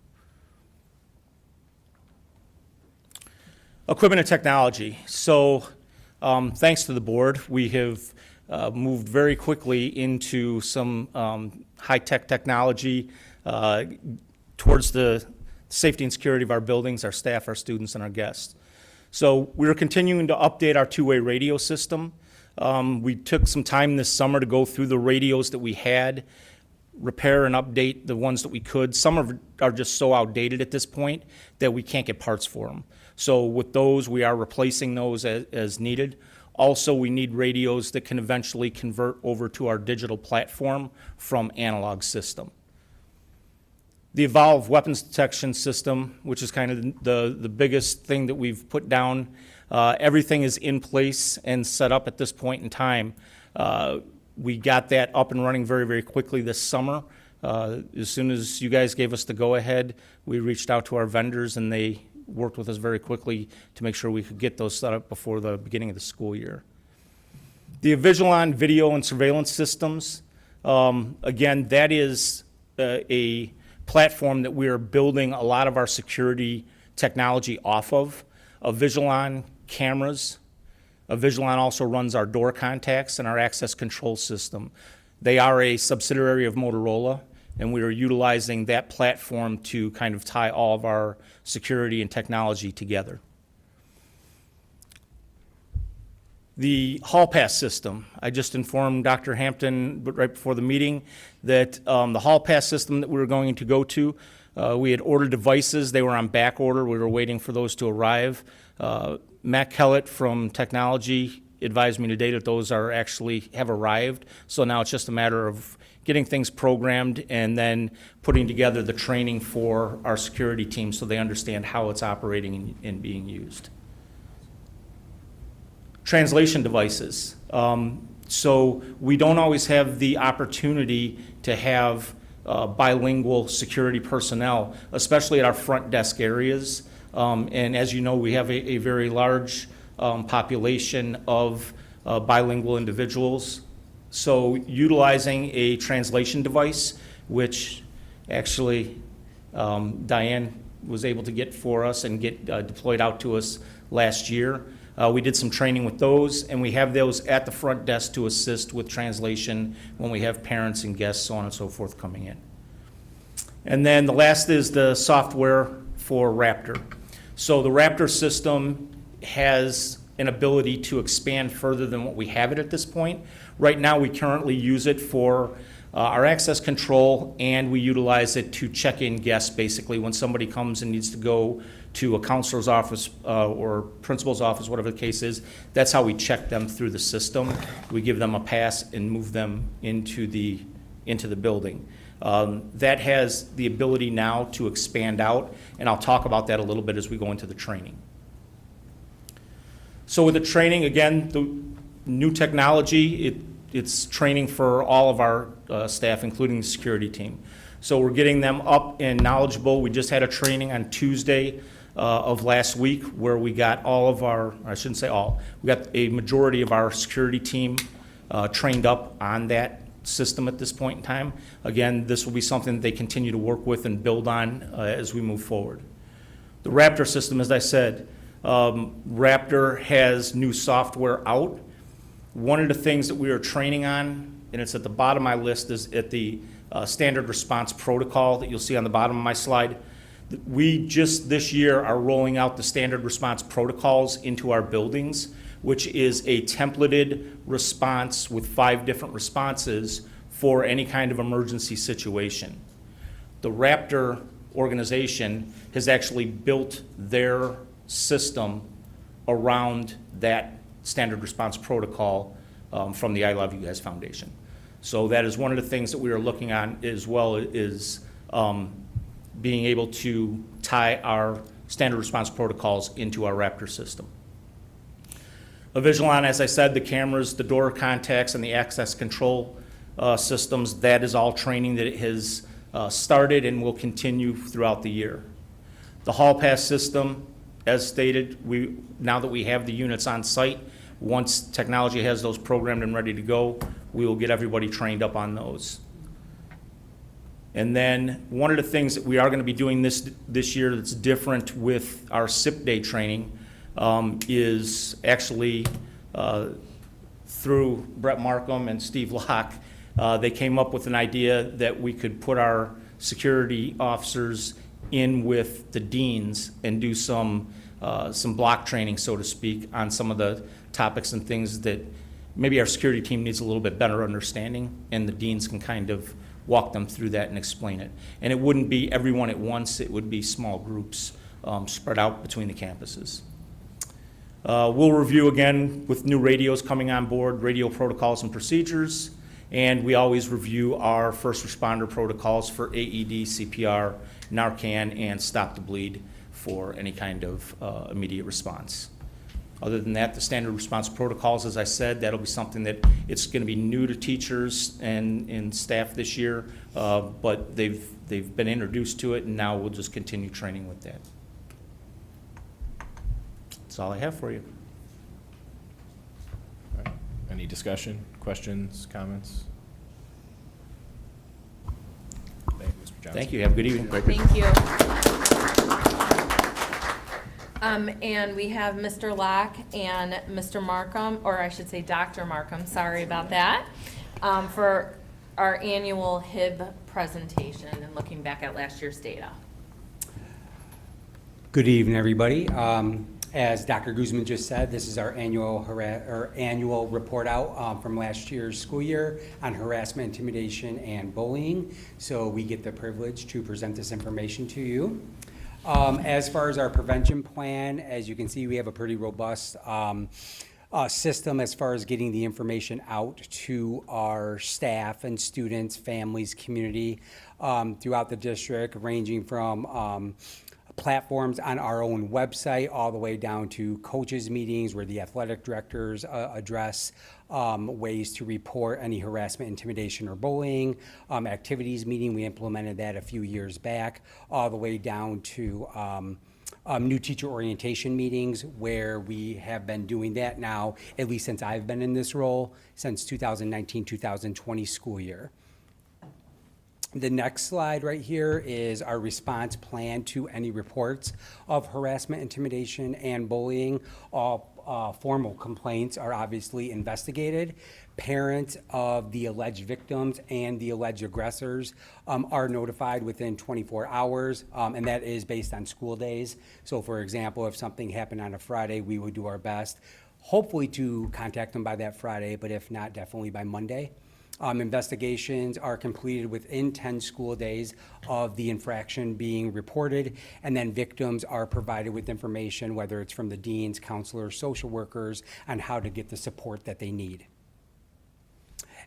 Equipment and technology. So thanks to the board, we have moved very quickly into some high-tech technology towards the safety and security of our buildings, our staff, our students, and our guests. So we're continuing to update our 2-way radio system. We took some time this summer to go through the radios that we had, repair and update the ones that we could. Some are just so outdated at this point that we can't get parts for them. So with those, we are replacing those as needed. Also, we need radios that can eventually convert over to our digital platform from analog system. The Evolve weapons detection system, which is kind of the biggest thing that we've put down, everything is in place and set up at this point in time. We got that up and running very, very quickly this summer. As soon as you guys gave us the go-ahead, we reached out to our vendors, and they worked with us very quickly to make sure we could get those set up before the beginning of the school year. The Avigilon video and surveillance systems, again, that is a platform that we are building a lot of our security technology off of. Avigilon cameras. Avigilon also runs our door contacts and our access control system. They are a subsidiary of Motorola, and we are utilizing that platform to kind of tie all of our security and technology together. The Hall Pass system. I just informed Dr. Hampton right before the meeting that the Hall Pass system that we were going to go to, we had ordered devices. They were on back order. We were waiting for those to arrive. Matt Kellett from Technology advised me today that those have arrived. So now it's just a matter of getting things programmed and then putting together the training for our security team so they understand how it's operating and being used. Translation devices. So we don't always have the opportunity to have bilingual security personnel, especially at our front desk areas. And as you know, we have a very large population of bilingual individuals. So utilizing a translation device, which actually Diane was able to get for us and get deployed out to us last year. We did some training with those, and we have those at the front desk to assist with translation when we have parents and guests, so on and so forth, coming in. And then the last is the software for Raptor. So the Raptor system has an ability to expand further than what we have it at this point. Right now, we currently use it for our access control, and we utilize it to check in guests, basically, when somebody comes and needs to go to a counselor's office or principal's office, whatever the case is. That's how we check them through the system. We give them a pass and move them into the building. That has the ability now to expand out, and I'll talk about that a little bit as we go into the training. So with the training, again, the new technology, it's training for all of our staff, including the security team. So we're getting them up and knowledgeable. We just had a training on Tuesday of last week where we got all of our, I shouldn't say all, we got a majority of our security team trained up on that system at this point in time. Again, this will be something that they continue to work with and build on as we move forward. The Raptor system, as I said, Raptor has new software out. One of the things that we are training on, and it's at the bottom of my list, is at the standard response protocol that you'll see on the bottom of my slide. We just this year are rolling out the standard response protocols into our buildings, which is a templated response with 5 different responses for any kind of emergency situation. The Raptor organization has actually built their system around that standard response protocol from the I Love You Guys Foundation. So that is one of the things that we are looking on as well, is being able to tie our standard response protocols into our Raptor system. Avigilon, as I said, the cameras, the door contacts, and the access control systems, that is all training that it has started and will continue throughout the year. The hall pass system, as stated, now that we have the units on site, once technology has those programmed and ready to go, we will get everybody trained up on those. And then one of the things that we are going to be doing this year that's different with our SIP day training is actually through Brett Markham and Steve Locke, they came up with an idea that we could put our security officers in with the deans and do some block training, so to speak, on some of the topics and things that maybe our security team needs a little bit better understanding, and the deans can kind of walk them through that and explain it. And it wouldn't be everyone at once, it would be small groups spread out between the campuses. We'll review again with new radios coming on board, radio protocols and procedures, and we always review our first responder protocols for AED, CPR, Narcan, and stop the bleed for any kind of immediate response. Other than that, the standard response protocols, as I said, that'll be something that it's going to be new to teachers and staff this year, but they've been introduced to it, and now we'll just continue training with that. That's all I have for you. All right. Any discussion, questions, comments? Thank you, Mr. Johnson. Thank you. Have a good evening. Thank you. And we have Mr. Locke and Mr. Markham, or I should say Dr. Markham, sorry about that, for our annual HIB presentation and looking back at last year's data. Good evening, everybody. As Dr. Guzman just said, this is our annual report out from last year's school year on harassment, intimidation, and bullying. So we get the privilege to present this information to you. As far as our prevention plan, as you can see, we have a pretty robust system as far as getting the information out to our staff and students, families, community throughout the district, ranging from platforms on our own website all the way down to coaches meetings where the athletic directors address ways to report any harassment, intimidation, or bullying. Activities meeting, we implemented that a few years back, all the way down to new teacher orientation meetings, where we have been doing that now, at least since I've been in this role, since 2019-2020 school year. The next slide right here is our response plan to any reports of harassment, intimidation, and bullying. All formal complaints are obviously investigated. Parents of the alleged victims and the alleged aggressors are notified within 24 hours, and that is based on school days. So for example, if something happened on a Friday, we would do our best, hopefully to contact them by that Friday, but if not, definitely by Monday. Investigations are completed within 10 school days of the infraction being reported, and then victims are provided with information, whether it's from the deans, counselors, social workers, on how to get the support that they need.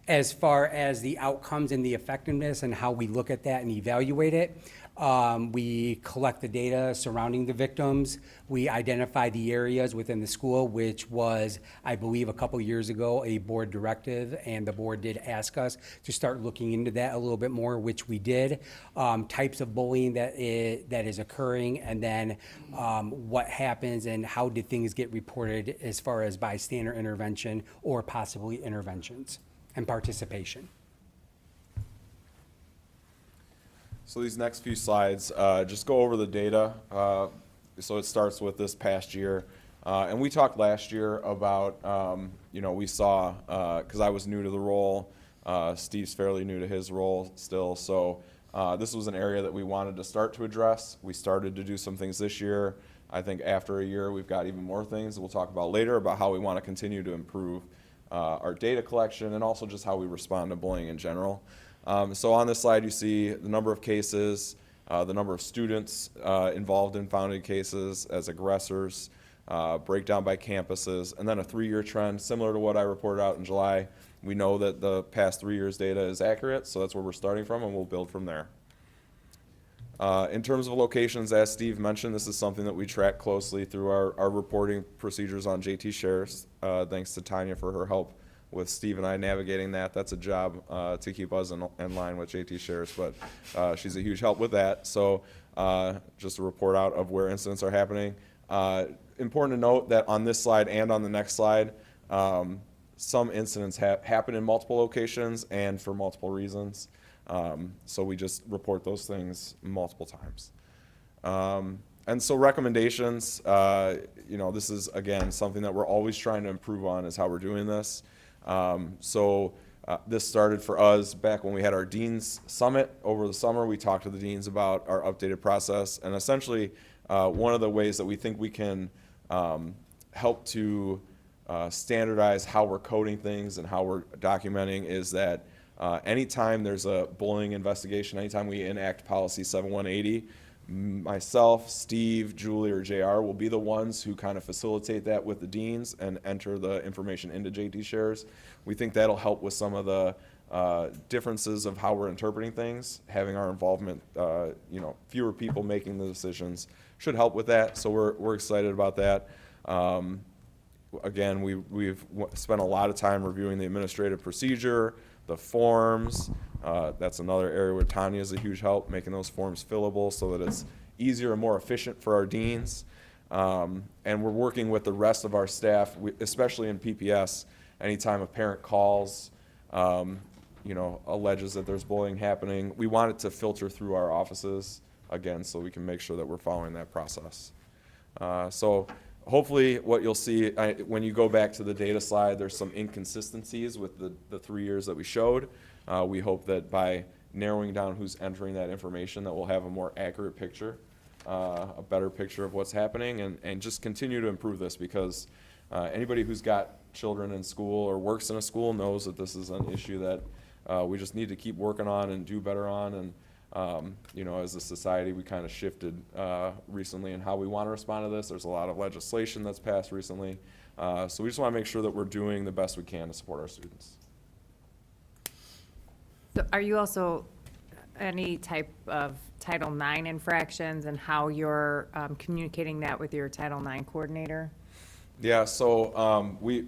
As far as the outcomes and the effectiveness and how we look at that and evaluate it, we collect the data surrounding the victims. We identify the areas within the school, which was, I believe, a couple years ago, a board directive, and the board did ask us to start looking into that a little bit more, which we did. Types of bullying that is occurring, and then what happens and how did things get reported as far as bystander intervention or possibly interventions and participation. So these next few slides just go over the data. So it starts with this past year. And we talked last year about, we saw, because I was new to the role, Steve's fairly new to his role still. So this was an area that we wanted to start to address. We started to do some things this year. I think after a year, we've got even more things that we'll talk about later about how we want to continue to improve our data collection and also just how we respond to bullying in general. So on this slide, you see the number of cases, the number of students involved in founded cases as aggressors, breakdown by campuses, and then a 3-year trend similar to what I reported out in July. We know that the past 3 years' data is accurate, so that's where we're starting from, and we'll build from there. In terms of locations, as Steve mentioned, this is something that we track closely through our reporting procedures on JTHS. Thanks to Tanya for her help with Steve and I navigating that. That's a job to keep us in line with JTHS, but she's a huge help with that. So just a report out of where incidents are happening. Important to note that on this slide and on the next slide, some incidents happen in multiple locations and for multiple reasons. So we just report those things multiple times. And so recommendations, this is, again, something that we're always trying to improve on is how we're doing this. This started for us back when we had our Dean's Summit over the summer. We talked to the deans about our updated process, and essentially one of the ways that we think we can help to standardize how we're coding things and how we're documenting is that anytime there's a bullying investigation, anytime we enact policy 7180, myself, Steve, Julie, or JR will be the ones who kind of facilitate that with the deans and enter the information into JT Shares. We think that'll help with some of the differences of how we're interpreting things. Having our involvement, fewer people making the decisions should help with that. So we're excited about that. Again, we've spent a lot of time reviewing the administrative procedure, the forms. That's another area where Tanya is a huge help, making those forms fillable so that it's easier and more efficient for our deans. And we're working with the rest of our staff, especially in PPS. Anytime a parent calls, alleges that there's bullying happening, we want it to filter through our offices, again, so we can make sure that we're following that process. So hopefully what you'll see, when you go back to the data slide, there's some inconsistencies with the 3 years that we showed. We hope that by narrowing down who's entering that information that we'll have a more accurate picture, a better picture of what's happening, and just continue to improve this because anybody who's got children in school or works in a school knows that this is an issue that we just need to keep working on and do better on. And as a society, we kind of shifted recently in how we want to respond to this. There's a lot of legislation that's passed recently. So we just want to make sure that we're doing the best we can to support our students. So are you also any type of Title IX infractions and how you're communicating that with your Title IX coordinator? Yeah, so we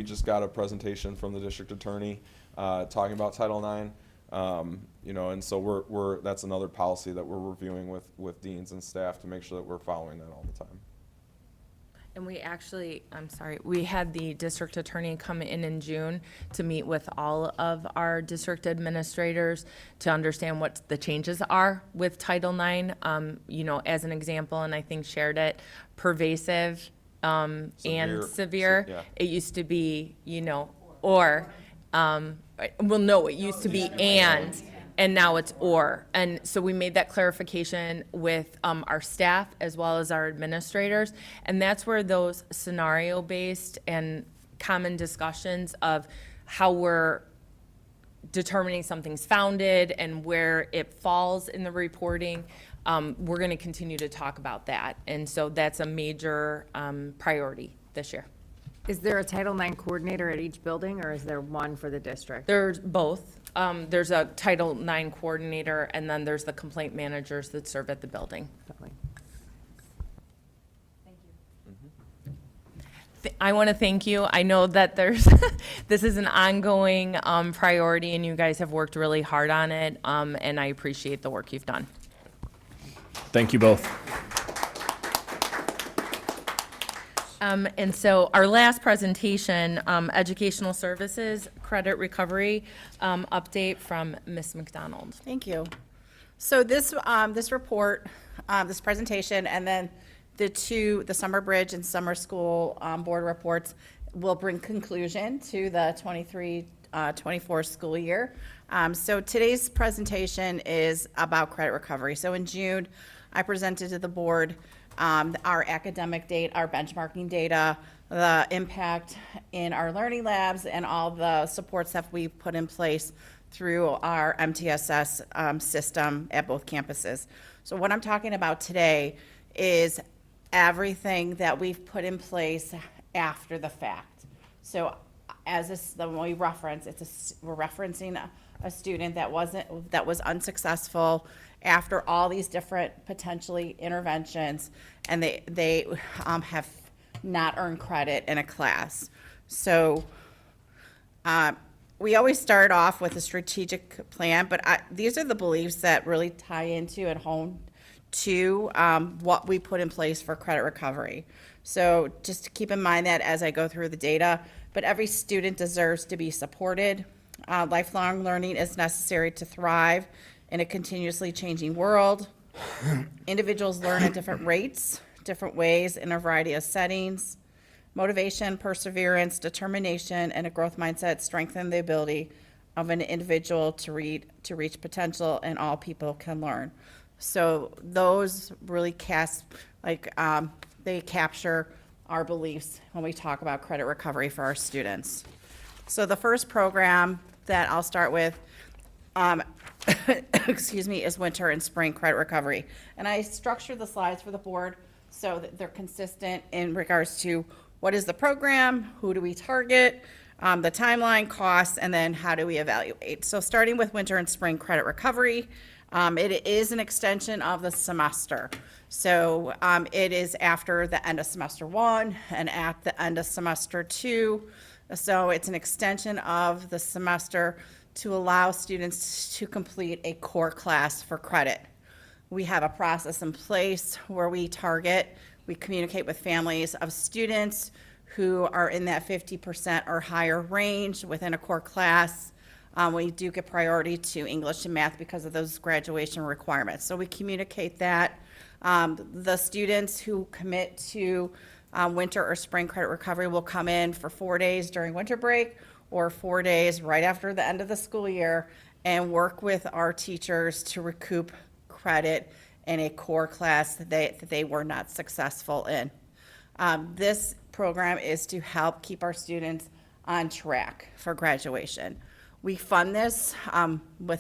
just got a presentation from the district attorney talking about Title IX. And so that's another policy that we're reviewing with deans and staff to make sure that we're following that all the time. And we actually, I'm sorry, we had the district attorney come in June to meet with all of our district administrators to understand what the changes are with Title IX. You know, as an example, and I think shared it, pervasive and severe. Yeah. It used to be, you know, or, well, no, it used to be and now it's or. And so we made that clarification with our staff as well as our administrators. And that's where those scenario-based and common discussions of how we're determining something's founded and where it falls in the reporting, we're going to continue to talk about that. And so that's a major priority this year. Is there a Title IX coordinator at each building, or is there one for the district? There's both. There's a Title IX coordinator, and then there's the complaint managers that serve at the building. I want to thank you. I know that there's, this is an ongoing priority, and you guys have worked really hard on it, and I appreciate the work you've done. Thank you both. And so our last presentation, Educational Services Credit Recovery, update from Ms. McDonald. Thank you. So this report, this presentation, and then the Summer Bridge and Summer School board reports will bring conclusion to the 23-24 school year. So today's presentation is about credit recovery. So in June, I presented to the board our academic data, our benchmarking data, the impact in our learning labs, and all the supports that we've put in place through our MTSS system at both campuses. So what I'm talking about today is everything that we've put in place after the fact. So when we reference, we're referencing a student that was unsuccessful after all these different potentially interventions, and they have not earned credit in a class. So we always start off with a strategic plan, but these are the beliefs that really tie into and hone to what we put in place for credit recovery. So just to keep in mind that as I go through the data, but every student deserves to be supported. Lifelong learning is necessary to thrive in a continuously changing world. Individuals learn at different rates, different ways, in a variety of settings. Motivation, perseverance, determination, and a growth mindset strengthen the ability of an individual to reach potential, and all people can learn. So those really they capture our beliefs when we talk about credit recovery for our students. So the first program that I'll start with is winter and spring credit recovery. And I structured the slides for the board so that they're consistent in regards to what is the program, who do we target, the timeline, costs, and then how do we evaluate. So starting with winter and spring credit recovery, it is an extension of the semester. So it is after the end of semester 1 and at the end of semester 2. So it's an extension of the semester to allow students to complete a core class for credit. We have a process in place where we communicate with families of students who are in that 50% or higher range within a core class. We do give priority to English and math because of those graduation requirements. So we communicate that. The students who commit to winter or spring credit recovery will come in for 4 days during winter break or 4 days right after the end of the school year and work with our teachers to recoup credit in a core class that they were not successful in. This program is to help keep our students on track for graduation. We fund this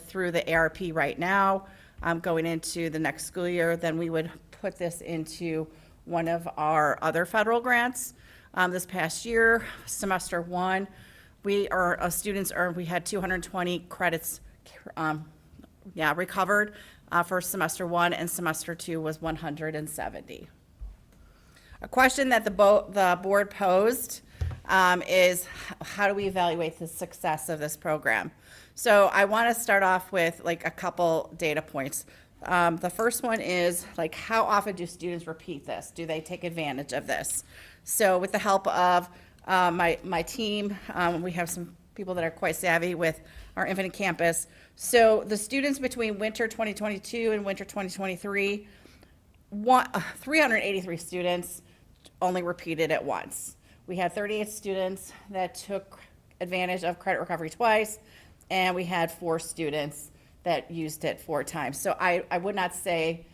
through the ARP right now, going into the next school year. Then we would put this into one of our other federal grants. This past year, semester 1, we had 220 credits recovered for semester 1, and semester 2 was 170. A question that the board posed is how do we evaluate the success of this program? So I want to start off with a couple data points. The first one is, like, how often do students repeat this? Do they take advantage of this? So with the help of my team, we have some people that are quite savvy with our Infinite Campus. So the students between winter 2022 and winter 2023, 383 students only repeated it once. We had 38 students that took advantage of credit recovery twice, and we had 4 students that used it 4 times. So I would not say,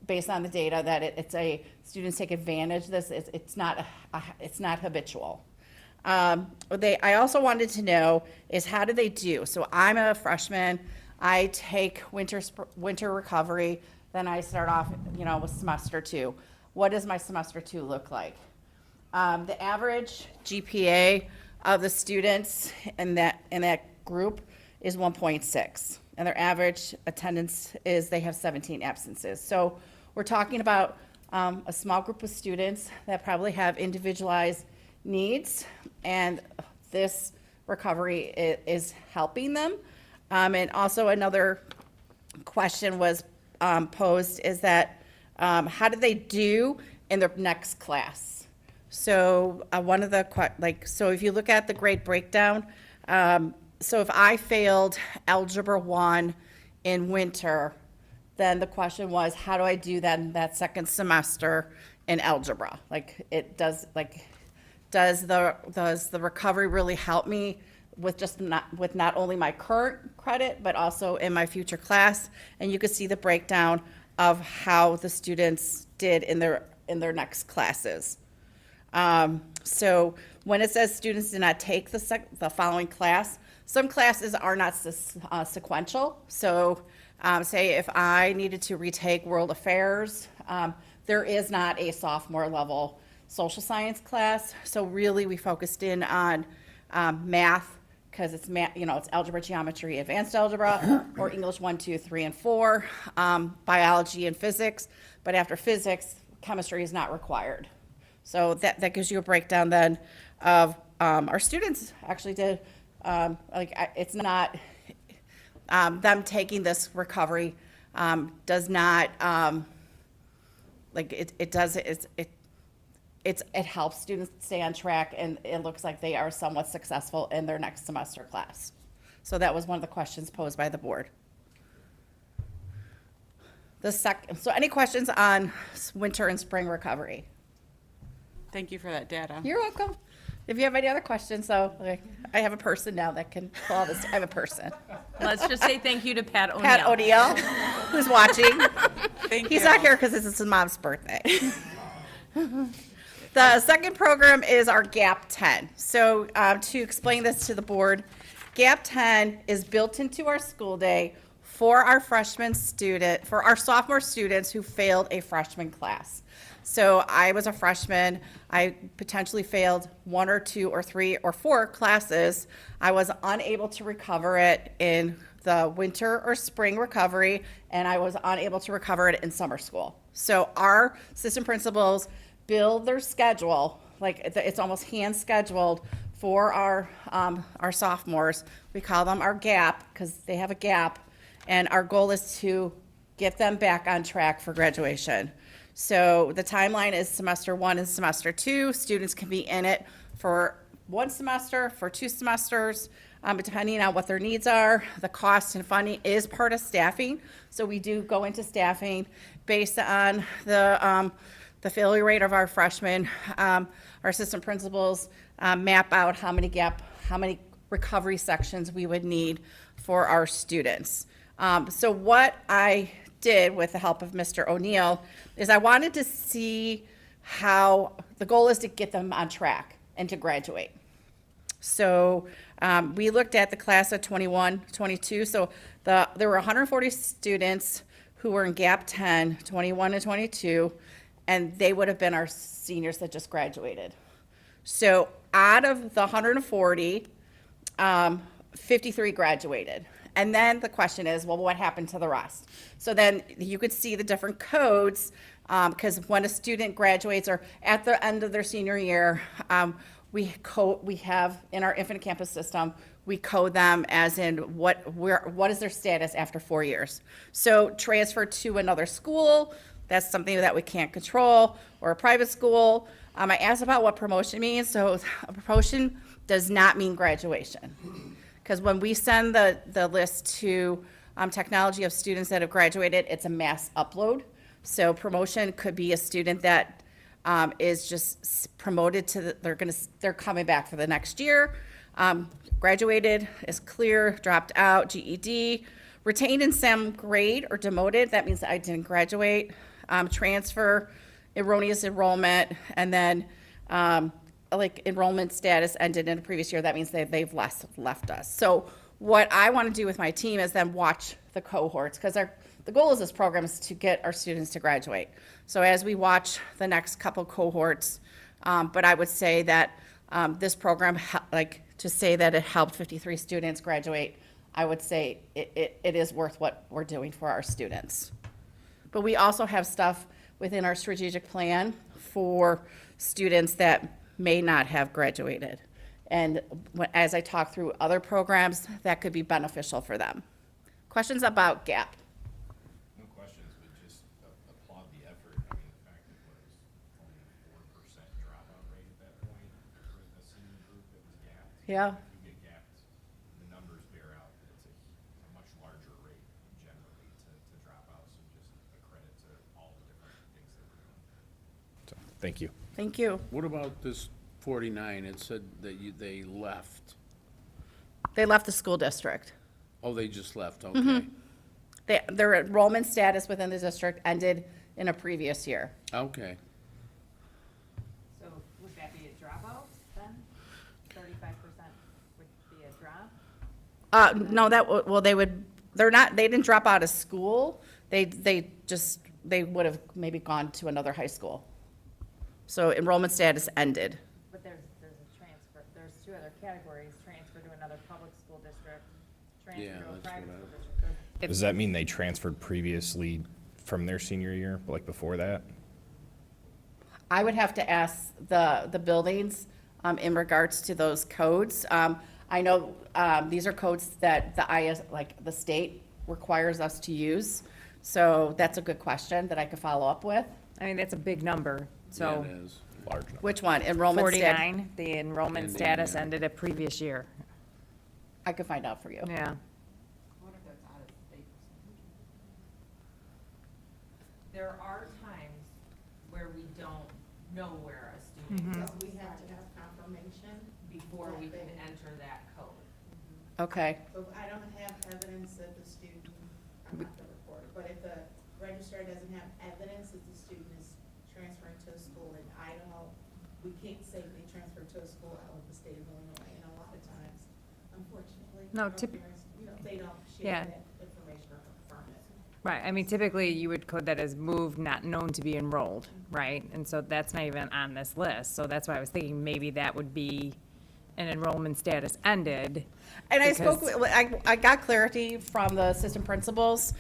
based on the data, that it's a students take advantage of this. It's not habitual. I also wanted to know is how do they do? So I'm a freshman. I take winter recovery. Then I start off, with semester 2. What does my semester 2 look like? The average GPA of the students in that group is 1.6, and their average attendance is they have 17 absences. So we're talking about a small group of students that probably have individualized needs, and this recovery is helping them. And also another question was posed is that how do they do in their next class? So one of the, so if you look at the grade breakdown, so if I failed Algebra 1 in winter, then the question was, how do I do that in that second semester in algebra? Does the recovery really help me with not only my current credit, but also in my future class? And you can see the breakdown of how the students did in their next classes. So when it says students did not take the following class, some classes are not sequential. So say if I needed to retake world affairs, there is not a sophomore level social science class. So really we focused in on math, because it's it's algebra, geometry, advanced algebra, or English 1, 2, 3, and 4, biology and physics. But after physics, chemistry is not required. So that gives you a breakdown then of our students actually did, it's not, them taking this recovery does not, it helps students stay on track, and it looks like they are somewhat successful in their next semester class. So that was one of the questions posed by the board. So any questions on winter and spring recovery? Thank you for that data. You're welcome. If you have any other questions, I have a person now that can pull all this. I have a person. Let's just say thank you to Pat O'Neill. Pat O'Neill, who's watching. Thank He's you. not here because it's his mom's birthday. The second program is our GAP 10. So to explain this to the board, GAP 10 is built into our school day for our for our sophomore students who failed a freshman class. So I was a freshman. I potentially failed 1 or 2 or 3 or 4 classes. I was unable to recover it in the winter or spring recovery, and I was unable to recover it in summer school. So our assistant principals build their schedule, it's almost hand scheduled for our sophomores. We call them our gap because they have a gap, and our goal is to get them back on track for graduation. So the timeline is semester 1 and semester 2. Students can be in it for 1 semester, for 2 semesters, depending on what their needs are. The cost and funding is part of staffing. So we do go into staffing based on the failure rate of our freshmen. Our assistant principals map out how many recovery sections we would need for our students. So what I did with the help of Mr. O'Neill is I wanted to see how the goal is to get them on track and to graduate. So we looked at the class of 21, 22. So there were 140 students who were in GAP 10, 21 and 22, and they would have been our seniors that just graduated. So out of the 140, 53 graduated. And then the question is, well, what happened to the rest? So then you could see the different codes, because when a student graduates or at the end of their senior year, we have in our Infinite Campus system, we code them as in what is their status after 4 years. So transfer to another school, that's something that we can't control, or a private school. I asked about what promotion means. So a promotion does not mean graduation. Because when we send the list to technology of students that have graduated, it's a mass upload. So promotion could be a student that is just promoted to, they're coming back for the next year. Graduated, is clear, dropped out, GED, retained in some grade or demoted, that means I didn't graduate. Transfer, erroneous enrollment, and then like enrollment status ended in a previous year, that means they've left us. So what I want to do with my team is then watch the cohorts, because the goal of this program is to get our students to graduate. So as we watch the next couple cohorts, but I would say that this program, like to say that it helped 53 students graduate, I would say it is worth what we're doing for our students. But we also have stuff within our strategic plan for students that may not have graduated. And as I talk through other programs, that could be beneficial for them. Questions about GAP? No questions, but just applaud the effort. I mean, the fact that it was only a 4% dropout rate at that point for the senior group that was gapped. Yeah. If you get gapped, the numbers bear out that it's a much larger rate generally to drop out. So just a credit to all the different things that we're doing. So, thank you. Thank you. What about this 49? It said that they left. They left the school district. Oh, they just left, okay. Their enrollment status within the district ended in a previous year. Okay. So would that be a dropout then? 35% would be a drop? No, they didn't drop out of school. They would have maybe gone to another high school. So enrollment status ended. But there's a transfer, there's two other categories, transfer to another public school district, transfer Yeah, to a that's private what I- school district. Does that mean they transferred previously from their senior year, like before that? I would have to ask the buildings in regards to those codes. I know these are codes that the state requires us to use. So that's a good question that I could follow up with. I mean, that's a big number, so. Yeah, it is. Large number. Which one? Enrollment status? 49, the enrollment Ending, status yeah. ended a previous year. I could find out for you. Yeah. There are times where we don't know where a student Mhm. is. We have to have confirmation. Before we can enter that code. Okay. So I don't have evidence that the student, I'm not the reporter, but if the registrar doesn't have evidence that the student is transferring to a school in Idaho, we can't say they transferred to a school out of the state of Illinois, and a lot of times, unfortunately, No, our typ- parents, they don't Yeah. share that information or confirm it. Right, I mean, typically you would code that as moved, not known to be enrolled, right? And so that's not even on this list, so that's why I was thinking maybe that would be an enrollment status ended. And I because- spoke, I got clarity from the assistant principals.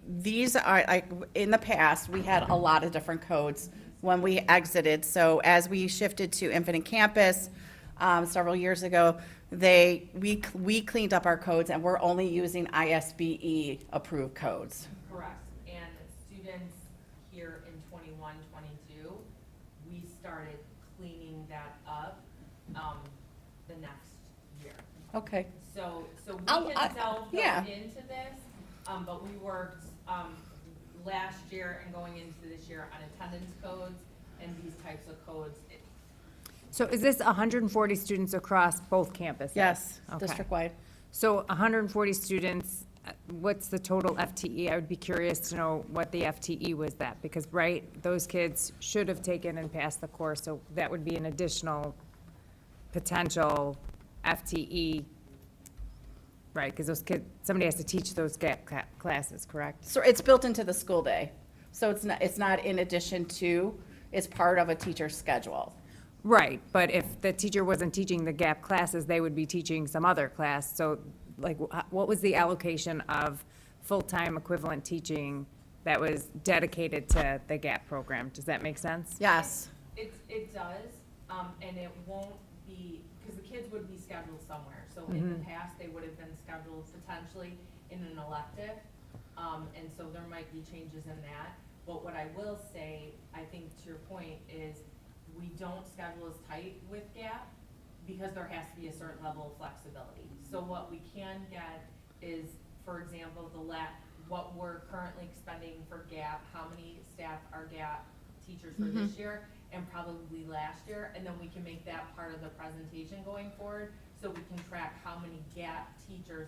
These are, in the past, we had a lot of different codes when we exited. So as we shifted to Infinite Campus several years ago, we cleaned up our codes and we're only using ISBE approved codes. Correct. And students here in 21, 22, we started cleaning that up the next year. Okay. So we I- can delve yeah. into this, but we worked last year and going into this year on attendance codes and these types of codes. So is this 140 students across both campuses? Yes, Okay. district-wide. So 140 students, what's the total FTE? I would be curious to know what the FTE was that, because, right, those kids should have taken and passed the course, so that would be an additional potential FTE, right? Because those kids, somebody has to teach those gap classes, correct? So it's built into the school day. So it's not in addition to, it's part of a teacher's schedule. Right, but if the teacher wasn't teaching the gap classes, they would be teaching some other class. So, like, what was the allocation of full-time equivalent teaching that was dedicated to the gap program? Does that make sense? Yes. It does, and it won't be, because the kids would be scheduled somewhere. So in the past, they would have been scheduled potentially in an elective. And so there might be changes in that. But what I will say, I think to your point, is we don't schedule as tight with GAP because there has to be a certain level of flexibility. So what we can get is, for example, what we're currently expending for GAP, how many staff are GAP teachers for this year and probably last year, and then we can make that part of the presentation going forward, so we can track how many GAP teachers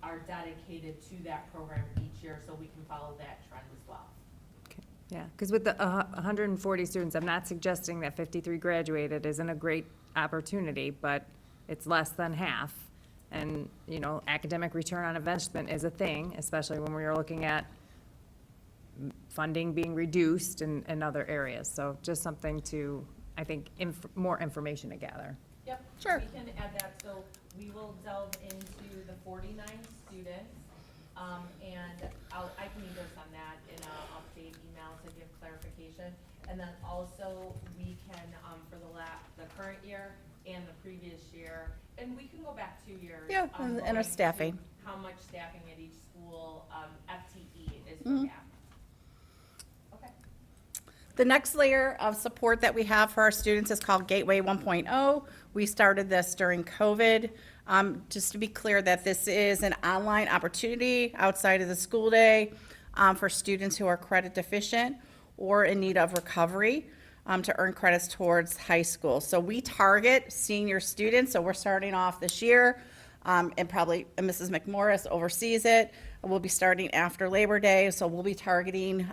are dedicated to that program each year, so we can follow that trend as well. Yeah, because with the 140 students, I'm not suggesting that 53 graduated isn't a great opportunity, but it's less than half. And, you know, academic return on investment is a thing, especially when we're looking at funding being reduced in other areas. So just something to, I think, more information to gather. Yep, sure. We can add that, so we will delve into the 49 students, and I can either send that in an update email to give clarification, and then also we can, for the current year and the previous year, and we can go back 2 years. Yeah, and our going staffing. to How much staffing at each school, FTE is for GAP. Okay. The next layer of support that we have for our students is called Gateway 1.0. We started this during COVID. Just to be clear that this is an online opportunity outside of the school day for students who are credit deficient or in need of recovery to earn credits towards high school. So we target senior students, so we're starting off this year, and Mrs. McMorris oversees it. We'll be starting after Labor Day, so we'll be targeting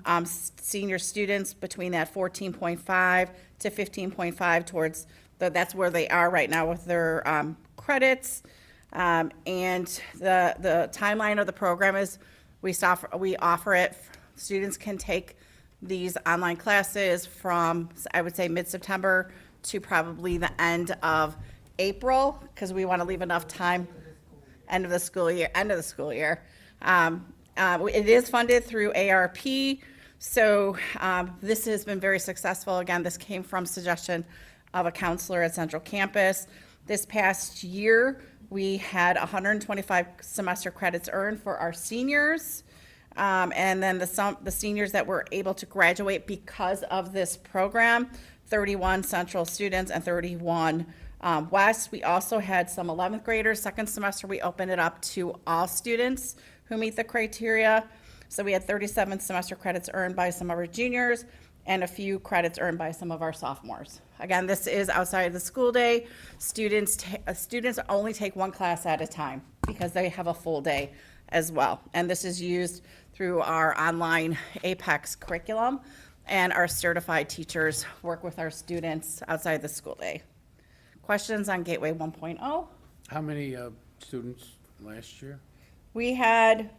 senior students between that 14.5 to 15.5 towards, that's where they are right now with their credits. And the timeline of the program is we offer it, students can take these online classes from, I would say, mid-September to probably the end of April, because we want to leave enough time, end of the school year. It is funded through ARP, so this has been very successful. Again, this came from suggestion of a counselor at Central Campus. This past year, we had 125 semester credits earned for our seniors. And then the seniors that were able to graduate because of this program, 31 Central students and 31 West. We also had some 11th graders. Second semester, we opened it up to all students who meet the criteria. So we had 37 semester credits earned by some of our juniors and a few credits earned by some of our sophomores. Again, this is outside of the school day. Students only take one class at a time because they have a full day as well. And this is used through our online Apex curriculum, and our certified teachers work with our students outside the school day. Questions on Gateway 1.0? How many students last year? We had,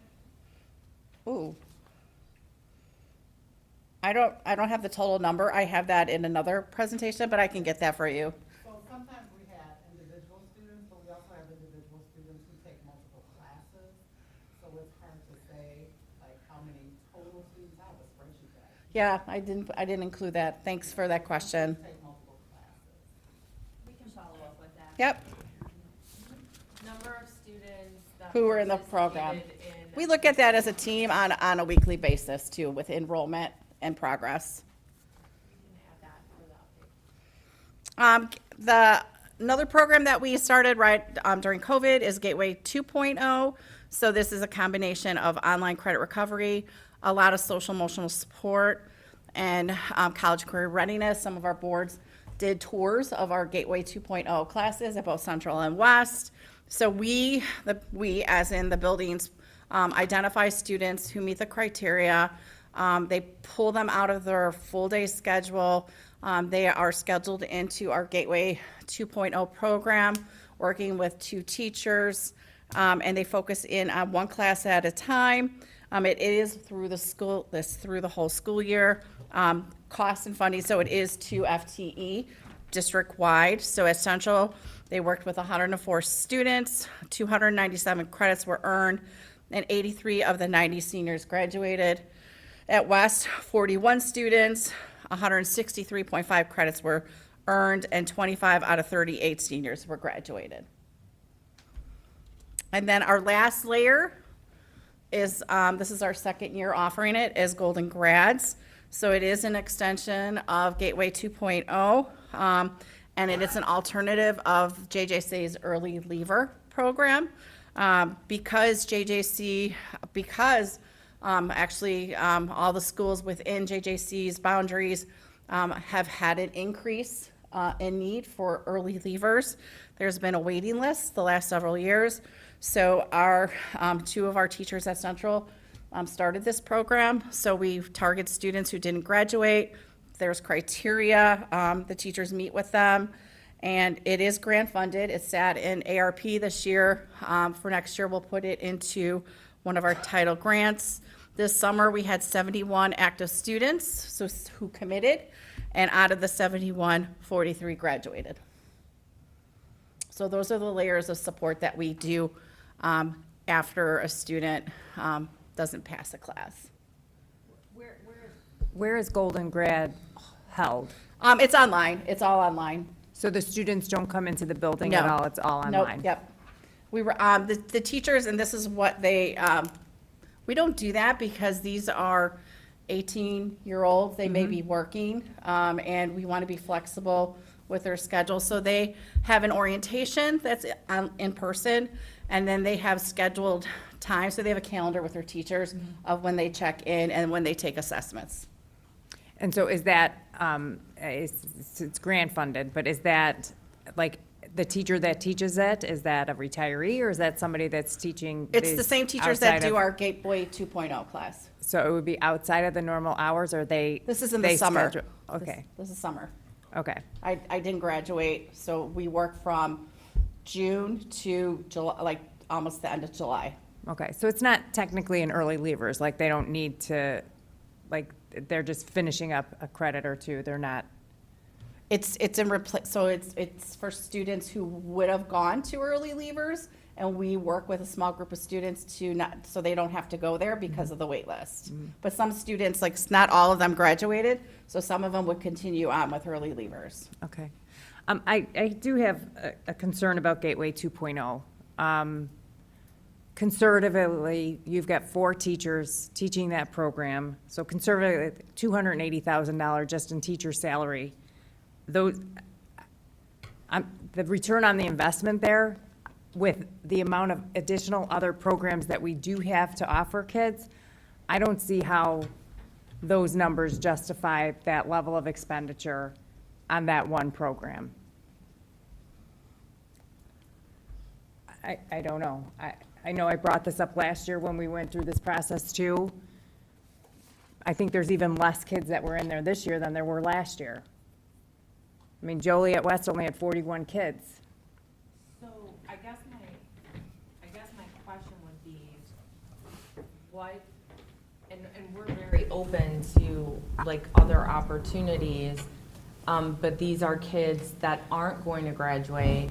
I don't have the total number. I have that in another presentation, but I can get that for you. So sometimes we have individual students, but we also have individual students who take multiple classes. So it's hard to say like how many total students. I have a spreadsheet that Yeah, I didn't include that. Thanks for that question. take multiple classes. We can follow up with that. Yep, Number of students that who were in the program. participated in- We look at that as a team on a weekly basis too, with enrollment and progress. We can add that for the update. Another program that we started during COVID is Gateway 2.0. So this is a combination of online credit recovery, a lot of social emotional support, and college career readiness. Some of our boards did tours of our Gateway 2.0 classes at both Central and West. So we as in the buildings, identify students who meet the criteria. They pull them out of their full day schedule. They are scheduled into our Gateway 2.0 program, working with 2 teachers, and they focus in on one class at a time. It is through the whole school year. Cost and funding, so it is 2 FTE district-wide. So at Central, they worked with 104 students, 297 credits were earned, and 83 of the 90 seniors graduated. At West, 41 students, 163.5 credits were earned, and 25 out of 38 seniors were graduated. And then our last layer is, this is our second year offering it, is Golden Grads. So it is an extension of Gateway 2.0, and it is an alternative of JJC's early leaver program. Because all the schools within JJC's boundaries have had an increase in need for early leavers. There's been a waiting list the last several years. So our two of our teachers at Central started this program. So we target students who didn't graduate. There's criteria. The teachers meet with them. And it is grant funded. It's sat in ARP this year. For next year, we'll put it into one of our title grants. This summer, we had 71 active students who committed. And out of the 71, 43 graduated. So those are the layers of support that we do after a student doesn't pass a class. Where is Golden Grad held? It's online. It's all online. So the students don't come into the building No. at all? It's all Nope, online? yep. We were, the teachers, and this is what they, we don't do that because these are 18-year-olds. They may be working, and we want to be flexible with their schedule. So they have an orientation that's in person, and then they have scheduled time. So they have a calendar with their teachers of when they check in and when they take assessments. And so is that, it's grant funded, but is that, like, the teacher that teaches it, is that a retiree, or is that somebody that's teaching? It's the these same teachers that outside do of- our Gateway 2.0 class. So it would be outside of the normal hours, or they? This is in the they summer. schedule- Okay, This is summer. okay. I didn't graduate, so we work from June to July, like almost the end of July. Okay, so it's not technically an early leavers, like they don't need to, like, they're just finishing up a credit or two, they're not, It's for students who would have gone to early leavers, and we work with a small group of students so they don't have to go there because of the wait list. But some students, like, not all of them graduated, so some of them would continue on with early leavers. okay. I do have a concern about Gateway 2.0. Conservatively, you've got 4 teachers teaching that program, so conservatively, $280,000 just in teacher salary. Those, the return on the investment there, with the amount of additional other programs that we do have to offer kids, I don't see how those numbers justify that level of expenditure on that one program. I don't know. I know I brought this up last year when we went through this process too. I think there's even less kids that were in there this year than there were last year. I mean, Joliet West only had 41 kids. So I guess my question would be, what, and we're very open to like other opportunities, but these are kids that aren't going to graduate.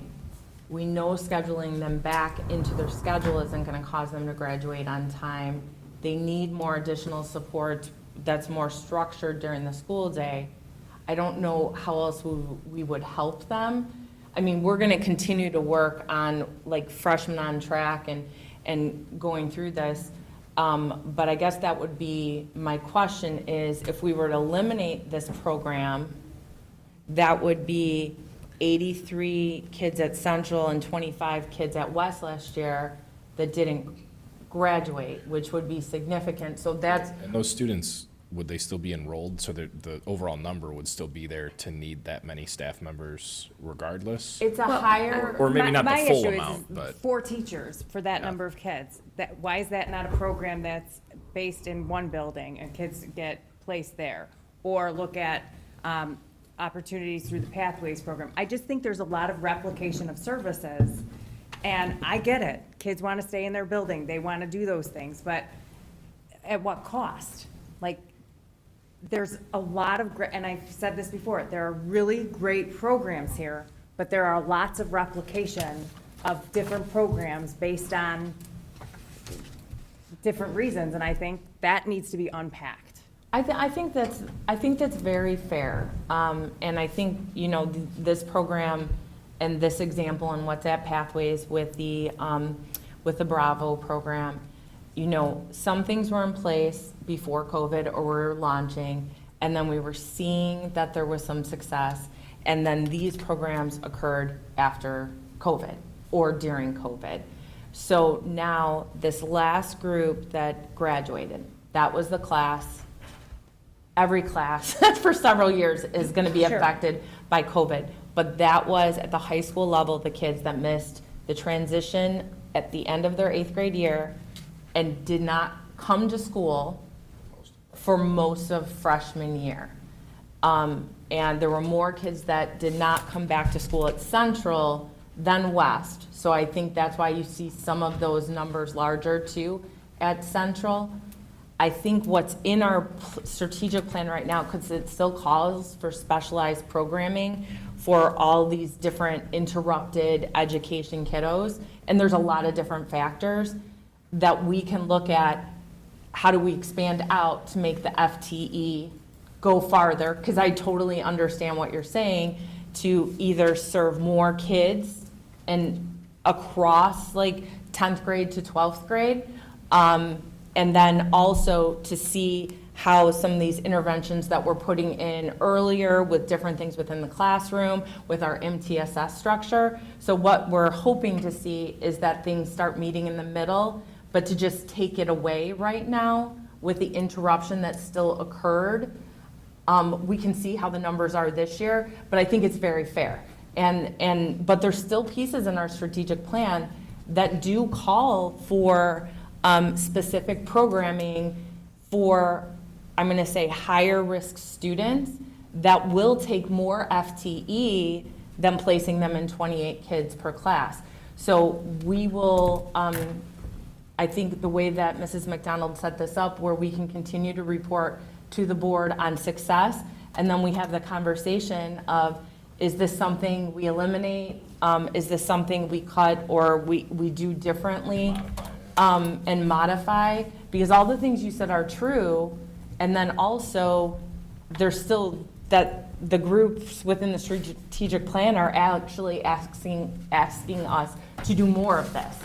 We know scheduling them back into their schedule isn't gonna cause them to graduate on time. They need more additional support that's more structured during the school day. I don't know how else we would help them. I mean, we're gonna continue to work on like freshmen on track and going through this. But I guess that would be, my question is, if we were to eliminate this program, that would be 83 kids at Central and 25 kids at West last year that didn't graduate, which would be significant. So that's, And those students, would they still be enrolled? So the overall number would still be there to need that many staff members regardless? it's a higher, Or maybe not the My full issue is amount, but. 4 teachers for that Yeah. number of kids. Why is that not a program that's based in one building and kids get placed there? Or look at opportunities through the Pathways program. I just think there's a lot of replication of services, and I get it. Kids want to stay in their building, they want to do those things, but at what cost? Like, there's a lot of, and I've said this before, there are really great programs here, but there are lots of replication of different programs based on different reasons, and I think that needs to be unpacked. I think that's very fair. And I think, this program and this example and WhatsApp Pathways with the Bravo program, some things were in place before COVID or were launching, and then we were seeing that there was some success, and then these programs occurred after COVID or during COVID. So now this last group that graduated, that was the class, every class for several years is going to be Sure. affected by COVID. But that was at the high school level, the kids that missed the transition at the end of their 8th grade year and did not come to school for most of freshman year. And there were more kids that did not come back to school at Central than West. So I think that's why you see some of those numbers larger too at Central. I think what's in our strategic plan right now, because it still calls for specialized programming for all these different interrupted education kiddos, and there's a lot of different factors that we can look at. How do we expand out to make the FTE go farther? Because I totally understand what you're saying, to either serve more kids and across like 10th grade to 12th grade, and then also to see how some of these interventions that we're putting in earlier with different things within the classroom, with our MTSS structure. So what we're hoping to see is that things start meeting in the middle, but to just take it away right now with the interruption that still occurred, we can see how the numbers are this year, but I think it's very fair. But there's still pieces in our strategic plan that do call for specific programming for, I'm going to say, higher risk students that will take more FTE than placing them in 28 kids per class. So we will, I think the way that Mrs. McDonald set this up, where we can continue to report to the board on success, and then we have the conversation of, is this something we eliminate? Is this something we cut or we do differently and modify? Because all the things you said are true, and then also there's still that the groups within the strategic plan are actually asking us to do more of this.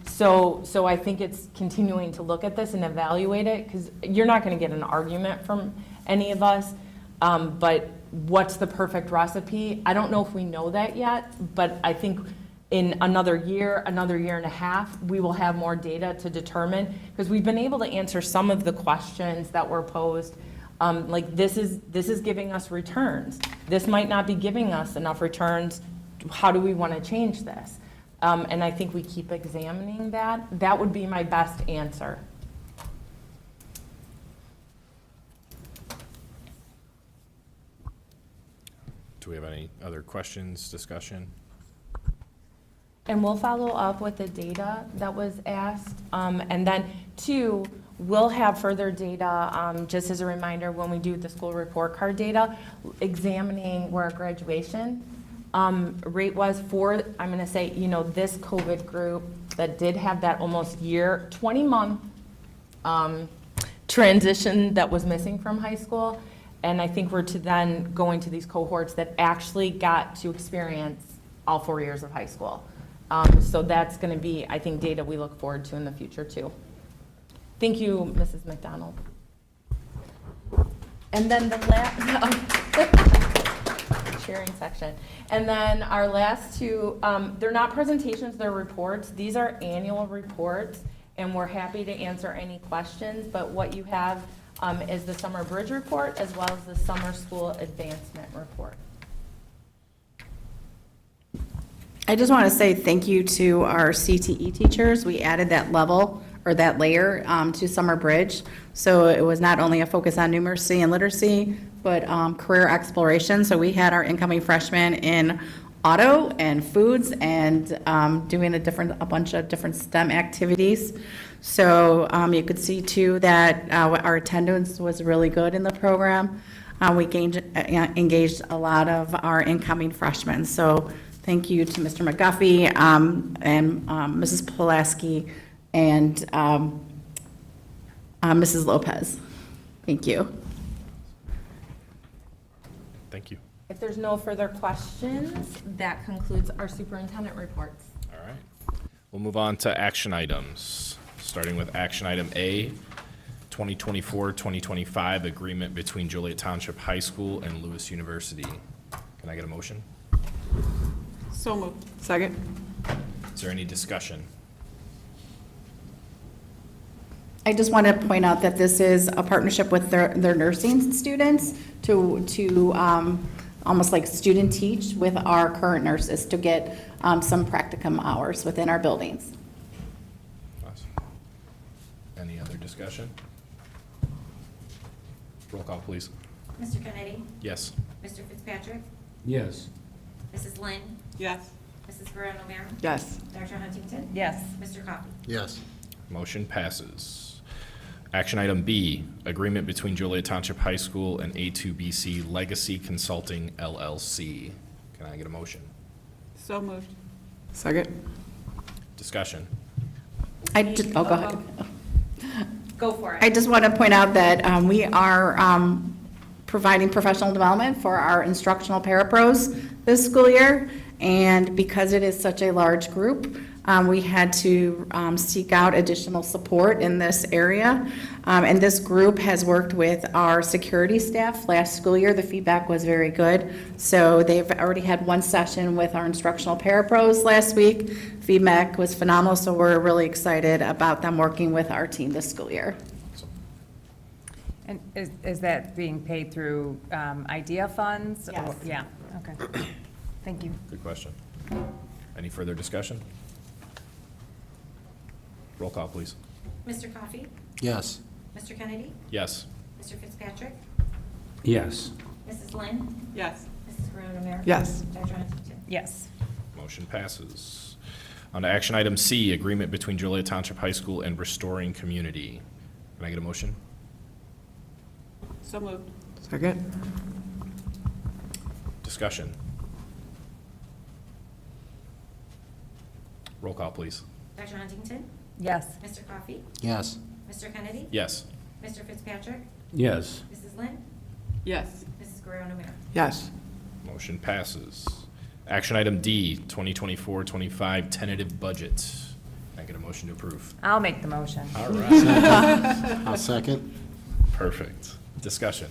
So I think it's continuing to look at this and evaluate it, because you're not going to get an argument from any of us, but what's the perfect recipe? I don't know if we know that yet, but I think in another year and a half, we will have more data to determine, because we've been able to answer some of the questions that were posed. Like this is giving us returns. This might not be giving us enough returns. How do we want to change this? And I think we keep examining that. That would be my best answer. Do we have any other questions, discussion? And we'll follow up with the data that was asked. And then two, we'll have further data, just as a reminder, when we do the school report card data, examining where our graduation rate was for, I'm gonna say, this COVID group that did have that almost 20-month transition that was missing from high school. And I think we're to then going to these cohorts that actually got to experience all 4 years of high school. So that's going to be, I think, data we look forward to in the future too. Thank you, Mrs. McDonald. And then the last sharing section. And then our last two, they're not presentations, they're reports. These are annual reports, and we're happy to answer any questions. But what you have is the Summer Bridge Report as well as the Summer School Advancement Report. I just want to say thank you to our CTE teachers. We added that level or that layer to Summer Bridge. So it was not only a focus on numeracy and literacy, but career exploration. So we had our incoming freshmen in auto and foods and doing a bunch of different STEM activities. So you could see too that our attendance was really good in the program. We engaged a lot of our incoming freshmen. So thank you to Mr. McGuffey and Mrs. Pulaski and Mrs. Lopez. Thank you. If there's no further questions, that concludes our superintendent reports. All right. We'll move on to action items, starting with action item A, 2024-2025 agreement between Joliet Township High School and Lewis University. Can I get a motion? So moved. Second? Is there any discussion? I just want to point out that this is a partnership with their nursing students to almost like student teach with our current nurses to get some practicum hours within our buildings. Awesome. Any other discussion? Roll call, please. Mr. Kennedy? Yes. Mr. Fitzpatrick? Yes. Mrs. Lynn? Yes. Mrs. Guerrero Romero? Yes. Dr. Huntington? Yes. Mr. Coffey? Yes. Motion passes. Action item B, agreement between Joliet Township High School and A2BC Legacy Consulting LLC. Can I get a motion? So moved. Second? Discussion. Oh, go ahead. Go for it. I just want to point out that we are providing professional development for our instructional parapros this school year. And because it is such a large group, we had to seek out additional support in this area. And this group has worked with our security staff last school year. The feedback was very good. So they've already had one session with our instructional parapros last week. Feedback was phenomenal, so we're really excited about them working with our team this school year. And is that being paid through IDEA funds? Yes. Or- Yeah, okay. Thank you. Good question. Any further discussion? Roll call, please. Mr. Coffey? Yes. Mr. Kennedy? Yes. Mr. Fitzpatrick? Yes. Mrs. Lynn? Yes. Mrs. Guerrero Romero? Yes. Dr. Huntington? Yes. Motion passes. On to action item C, agreement between Joliet Township High School and Restoring Community. Can I get a motion? So moved. Second? Discussion. Roll call, please. Dr. Huntington? Yes. Mr. Coffey? Yes. Mr. Kennedy? Yes. Mr. Fitzpatrick? Yes. Mrs. Lynn? Yes. Mrs. Guerrero Romero? Yes. Motion passes. Action item D, 2024-25 tentative budget. Can I get a motion to approve? I'll make the motion. All right. I'll second. Perfect. Discussion.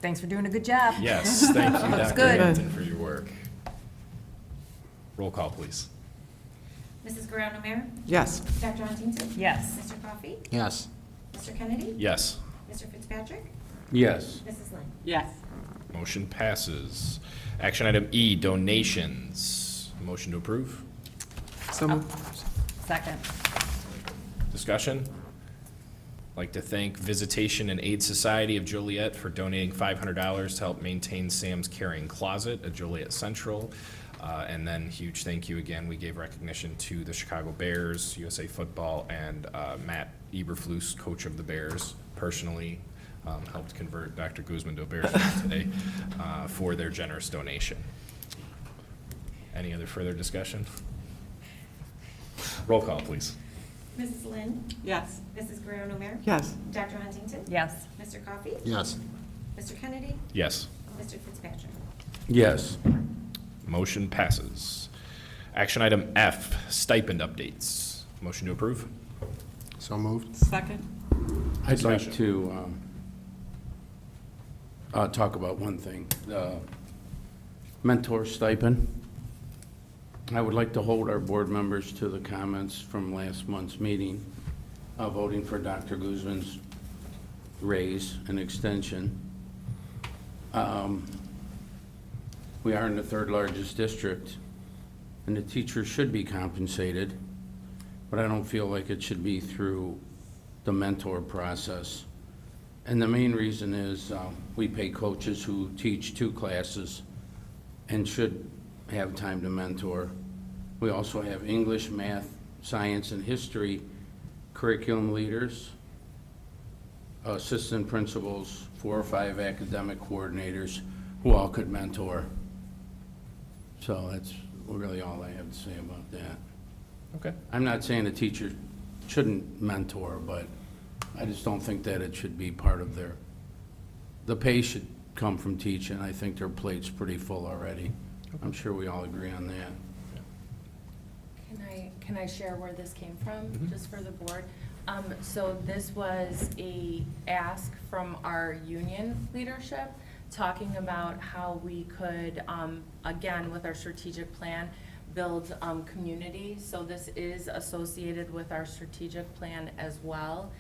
Thanks for doing a good job. Yes, thank you, Looks Dr. good. Hamilton, for your work. Roll call, please. Mrs. Guerrero Romero? Yes. Dr. Huntington? Yes. Mr. Coffey? Yes. Mr. Kennedy? Yes. Mr. Fitzpatrick? Yes. Mrs. Lynn? Yes. Motion passes. Action item E, donations. Motion to approve. So moved. Second. Discussion. Like to thank Visitation and Aid Society of Joliet for donating $500 to help maintain Sam's Carrying Closet at Joliet Central. And then huge thank you again. We gave recognition to the Chicago Bears, USA Football, and Matt Eberflus, coach of the Bears, personally helped convert Dr. Guzman to a Bears fan today for their generous donation. Any other further discussion? Roll call, please. Mrs. Lynn? Yes. Mrs. Guerrero Romero? Yes. Dr. Huntington? Yes. Mr. Coffey? Yes. Mr. Kennedy? Yes. Mr. Fitzpatrick? Yes. Motion passes. Action item F, stipend updates. Motion to approve? So moved. Second. I'd like Discussion. to talk about one thing, the mentor stipend. I would like to hold our board members to the comments from last month's meeting, voting for Dr. Guzman's raise and extension. We are in the third largest district, and the teachers should be compensated, but I don't feel like it should be through the mentor process. And the main reason is we pay coaches who teach 2 classes and should have time to mentor. We also have English, math, science, and history curriculum leaders, assistant principals, 4 or 5 academic coordinators who all could mentor. So that's really all I have to say about that. Okay. I'm not saying a teacher shouldn't mentor, but I just don't think that it should be part of the pay should come from teaching. I think their plate's pretty full already. I'm sure we all agree on that. Can I share where this came from, just for the board? So this was a ask from our union leadership, talking about how we could, again, with our strategic plan, build community. So this is associated with our strategic plan as well.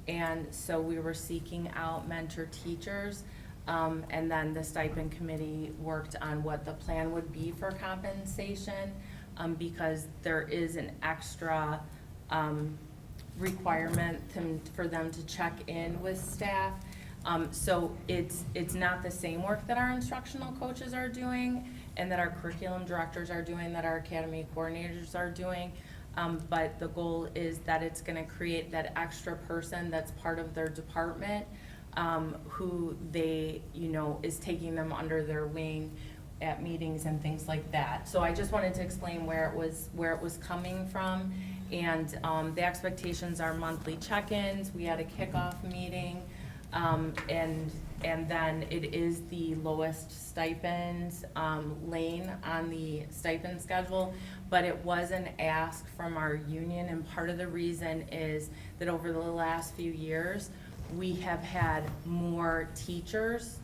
And so we were seeking out mentor teachers. And then the stipend committee worked on what the plan would be for compensation, because there is an extra requirement for them to check in with staff. So it's not the same work that our instructional coaches are doing and that our curriculum directors are doing, that our academy coordinators are doing. But the goal is that it's gonna create that extra person that's part of their department, who they, is taking them under their wing at meetings and things like that. So I just wanted to explain where it was coming from. And the expectations are monthly check-ins. We had a kickoff meeting, and then it is the lowest stipends lane on the stipend schedule. But it was an ask from our union, and part of the reason is that over the last few years, we have had more teachers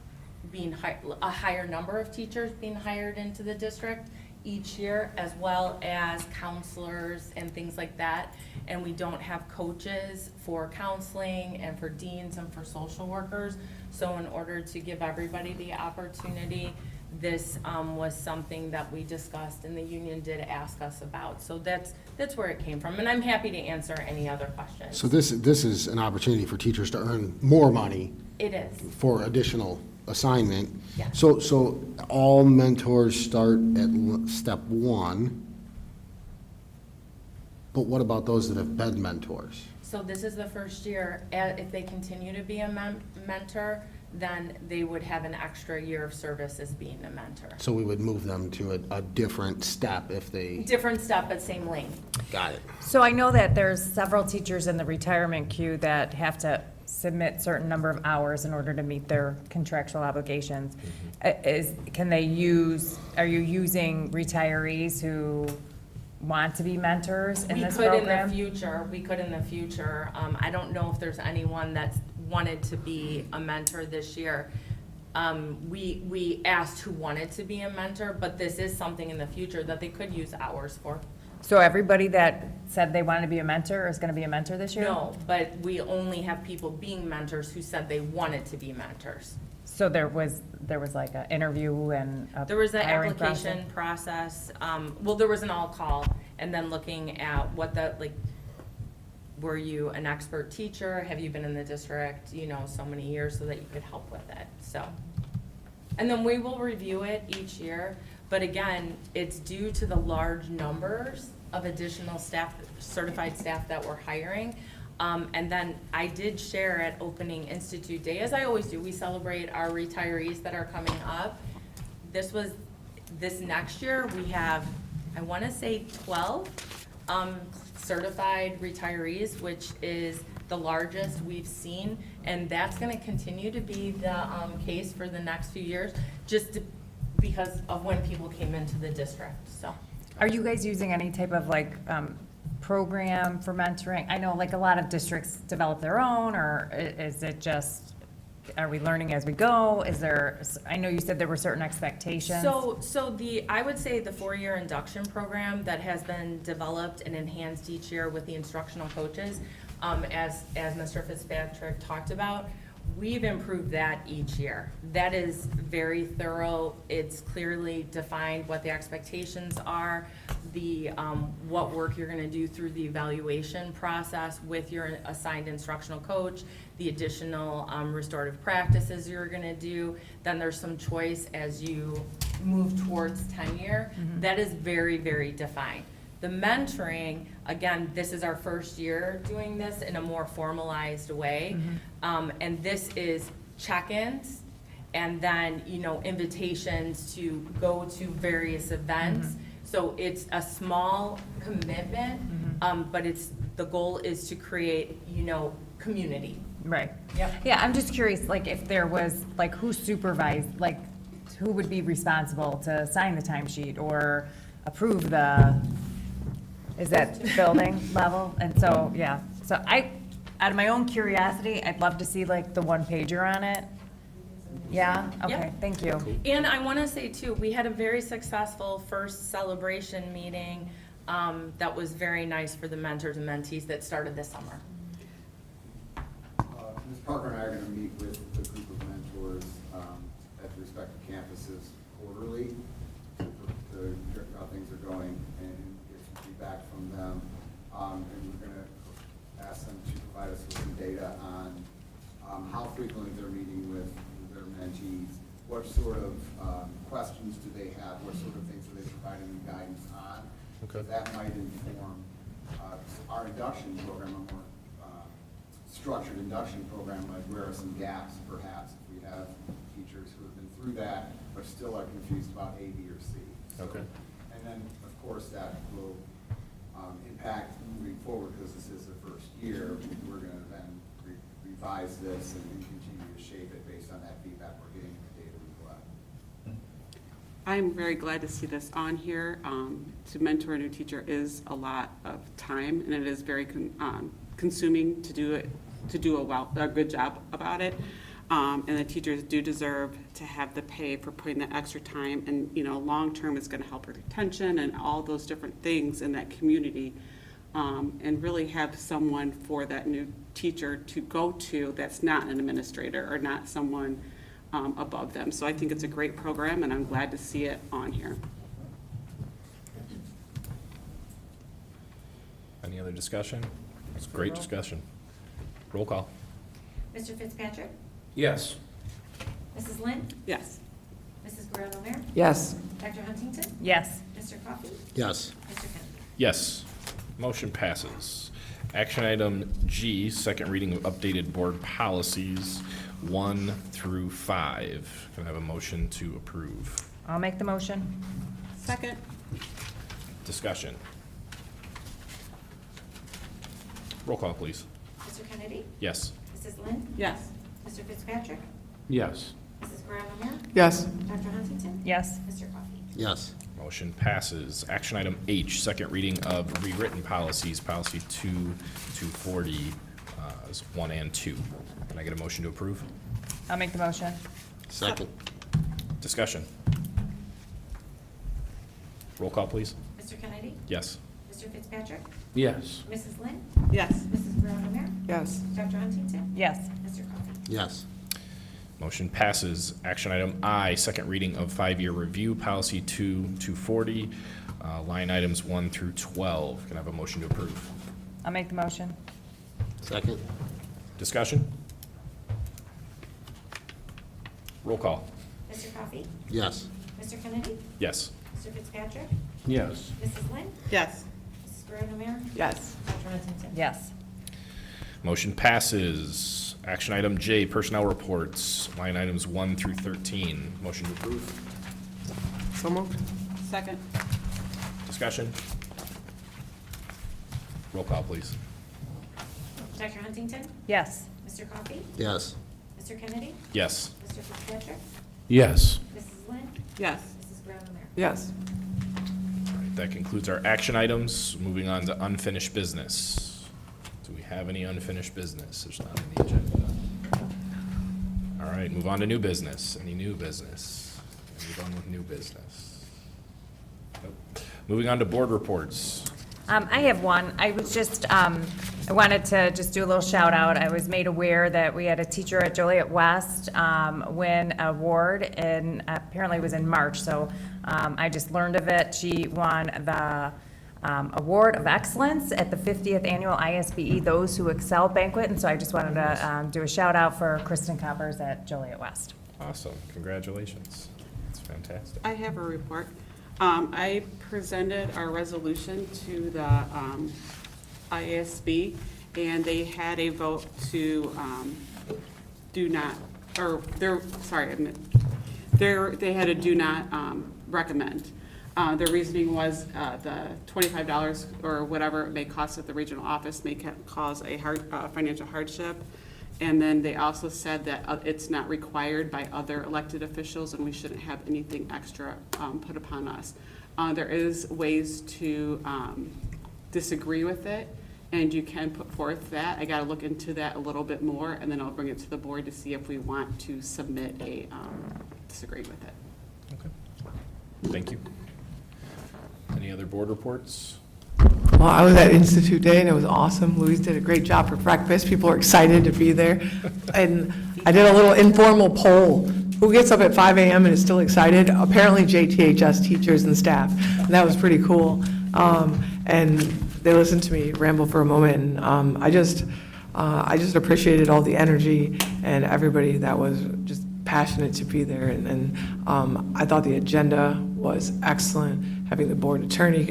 being a higher number of teachers being hired into the district each year, as well as counselors and things like that. And we don't have coaches for counseling and for deans and for social workers. So in order to give everybody the opportunity, this was something that we discussed and the union did ask us about. So that's where it came from. And I'm happy to answer any other questions. So this is an opportunity for teachers to earn more money It is. for additional assignment. Yeah. So all mentors start at step 1, but what about those that have been mentors? So this is the first year. If they continue to be a mentor, then they would have an extra year of service as being a mentor. So we would move them to a different step if they... Different step, but same lane. Got it. So I know that there's several teachers in the retirement queue that have to submit certain number of hours in order to meet their contractual obligations. Are you using retirees who want to be mentors in this program? We could in the future. I don't know if there's anyone that's wanted to be a mentor this year. We asked who wanted to be a mentor, but this is something in the future that they could use hours for. So everybody that said they wanted to be a mentor is gonna be a mentor this year? No, but we only have people being mentors who said they wanted to be mentors. So there was like an interview and a There was an hiring application process, well, there was an all-call, and then looking at what were you an expert teacher? Have you been in the district, so many years so that you could help with it, so. And then we will review it each year, but again, it's due to the large numbers of additional staff, certified staff that we're hiring. And then I did share at Opening Institute Day, as I always do, we celebrate our retirees that are coming up. This next year, we have, I wanna say 12 certified retirees, which is the largest we've seen. And that's gonna continue to be the case for the next few years, because of when people came into the district, so. Are you guys using any type of program for mentoring? I know a lot of districts develop their own, or is it just, are we learning as we go? I know you said there were certain expectations. I would say the 4-year induction program that has been developed and enhanced each year with the instructional coaches, as Mr. Fitzpatrick talked about, we've improved that each year. That is very thorough. It's clearly defined what the expectations are, what work you're gonna do through the evaluation process with your assigned instructional coach, the additional restorative practices you're gonna do. Then there's some choice as you move towards tenure. That is very, very defined. The mentoring, again, this is our first year doing this in a more formalized way. And this is check-ins and then, invitations to go to various events. So it's a small commitment, but the goal is to create, community Right. Yeah, I'm just curious, like, if there was, like, who supervised, like, who would be responsible to sign the timesheet or approve is that building level? And so, yeah, so out of my own curiosity, I'd love to see like the one pager on it. Yeah, okay, Yep. thank you. And I want to say too, we had a very successful first celebration meeting that was very nice for the mentors and mentees that started this summer. Ms. Parker and I are going to meet with a group of mentors at the respective campuses quarterly to hear how things are going and get some feedback from them. And we're going to ask them to provide us with some data on how frequently they're meeting with their mentees, what sort of questions do they have, what sort of things are they providing them guidance on. Okay. That might inform our induction program, a more structured induction program, like where are some gaps perhaps if we have teachers who have been through that but still are confused about A, B, or C. So, Okay. and then, of course, that will impact moving forward because this is the first year. We're going to then revise this and continue to shape it based on that feedback we're getting and the data we collect. I'm very glad to see this on here. To mentor a new teacher is a lot of time, and it is very consuming to do it, to do a good job about it. And the teachers do deserve to have the pay for putting that extra time, and long term it's going to help with retention and all those different things in that community. And really have someone for that new teacher to go to that's not an administrator or not someone above them. So I think it's a great program, and I'm glad to see it on here. Any other discussion? It's a great discussion. Roll call. Mr. Fitzpatrick? Yes. Mrs. Lynn? Yes. Mrs. Guerrero-Mer? Yes. Dr. Huntington? Yes. Mr. Coffey? Yes. Mr. Kennedy? Yes. Motion passes. Action item G, second reading of updated board policies 1 through 5. Can I have a motion to approve? I'll make the motion. Second. Discussion. Roll call, please. Mr. Kennedy? Yes. Mrs. Lynn? Yes. Mr. Fitzpatrick? Yes. Mrs. Guerrero-Mer? Yes. Dr. Huntington? Yes. Mr. Coffey? Yes. Motion passes. Action item H, second reading of rewritten policies, policy 240, is 1 and 2. Can I get a motion to approve? I'll make the motion. Second. Discussion. Roll call, please. Mr. Kennedy? Yes. Mr. Fitzpatrick? Yes. Mrs. Lynn? Yes. Mrs. Guerrero-Mer? Yes. Dr. Huntington? Yes. Mr. Coffey? Yes. Motion passes. Action item I, second reading of 5-year review, policy 240, line items 1 through 12. Can I have a motion to approve? I'll make the motion. Second. Discussion? Roll call. Mr. Coffey? Yes. Mr. Kennedy? Yes. Mr. Fitzpatrick? Yes. Mrs. Lynn? Yes. Mrs. Guerrero-Mer? Yes. Dr. Huntington? Yes. Motion passes. Action item J, personnel reports, line items 1 through 13. Motion to approve. So moved. Second. Discussion? Roll call, please. Dr. Huntington? Yes. Mr. Coffey? Yes. Mr. Kennedy? Yes. Mr. Fitzpatrick? Yes. Mrs. Lynn? Yes. Mrs. Guerrero-Mer? Yes. All right, that concludes our action items. Moving on to unfinished business. Do we have any unfinished business? There's not on the agenda. All right, move on to new business. Any new business? Move on with new business. Nope. Moving on to board reports. I have one. I was just, I wanted to just do a little shout out. I was made aware that we had a teacher at Joliet West win an award, and apparently it was in March, so I just learned of it. She won the Award of Excellence at the 50th Annual ISBE Those Who Excel Banquet, and so I just wanted to do a shout out for Kristen Coppers at Joliet West. Awesome, congratulations. That's fantastic. I have a report. I presented our resolution to the ISB, and they had a vote to do not, or they're, sorry, they had a do not recommend. Their reasoning was the $25 or whatever it may cost at the regional office may cause a financial hardship, And then they also said that it's not required by other elected officials and we shouldn't have anything extra put upon us. There is ways to disagree with it, and you can put forth that. I gotta look into that a little bit more, and then I'll bring it to the board to see if we want to submit a disagree with it. Thank you. Any other board reports? Well, I was at Institute Day and it was awesome. Louise did a great job for breakfast. People were excited to be there. And I did a little informal poll. Who gets up at 5 a.m. and is still excited? Apparently JTHS teachers and staff. And that was pretty cool. And they listened to me ramble for a moment. And I just appreciated all the energy and everybody that was just passionate to be there. And I thought the agenda was excellent. Having the board attorney,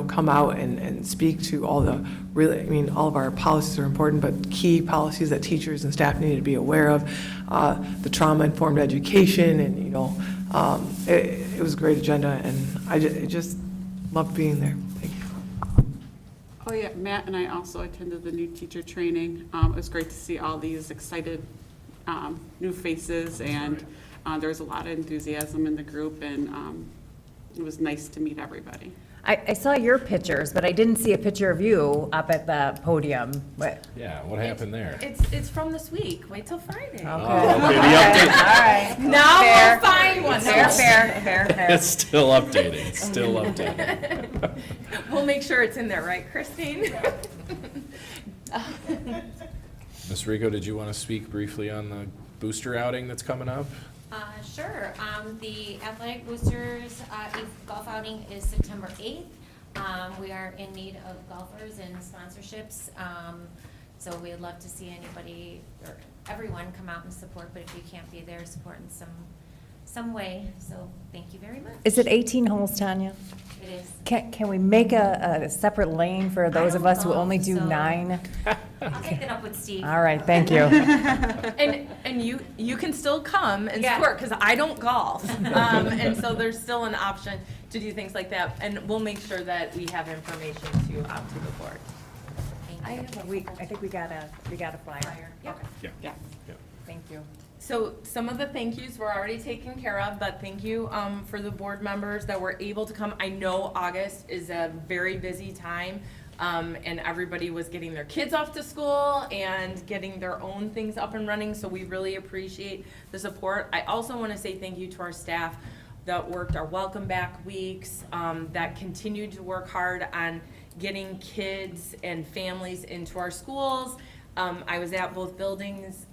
come out and speak to all the all of our policies are important, but key policies that teachers and staff need to be aware of, the trauma-informed education, and, it was a great agenda, and I just loved being there. Thank you. Oh yeah, Matt and I also attended the new teacher training. It was great to see all these excited new faces, and there was a lot of enthusiasm in the group, and it was nice to meet everybody. I saw your pictures, but I didn't see a picture of you up at the podium. Yeah, what happened there? It's from this week. Wait till Friday. Okay. Oh, okay, the update. All right. Now Fair. we'll find one. Fair. It's still updating, still updating. We'll make sure it's in there, right, Christine? Ms. Rico, did you want to speak briefly on the booster outing that's coming up? Sure. The athletic boosters golf outing is September 8th. We are in need of golfers and sponsorships. So we'd love to see anybody or everyone come out and support, but if you can't be there, support in some way. So thank you very much. Is it 18 holes, Tanya? It is. Can we make a separate lane for those of us who only do 9? I'll take that up with Steve. All right, thank you. And you can still come and support, because I don't golf. And so there's still an option to do things like that. And we'll make sure that we have information to out to the board. Thank you. I think we got a flyer. Yep. Yeah. Thank you. So some of the thank yous were already taken care of, but thank you for the board members that were able to come. I know August is a very busy time, and everybody was getting their kids off to school and getting their own things up and running, so we really appreciate the support. I also want to say thank you to our staff that worked our welcome back weeks, that continued to work hard on getting kids and families into our schools. I was at both buildings,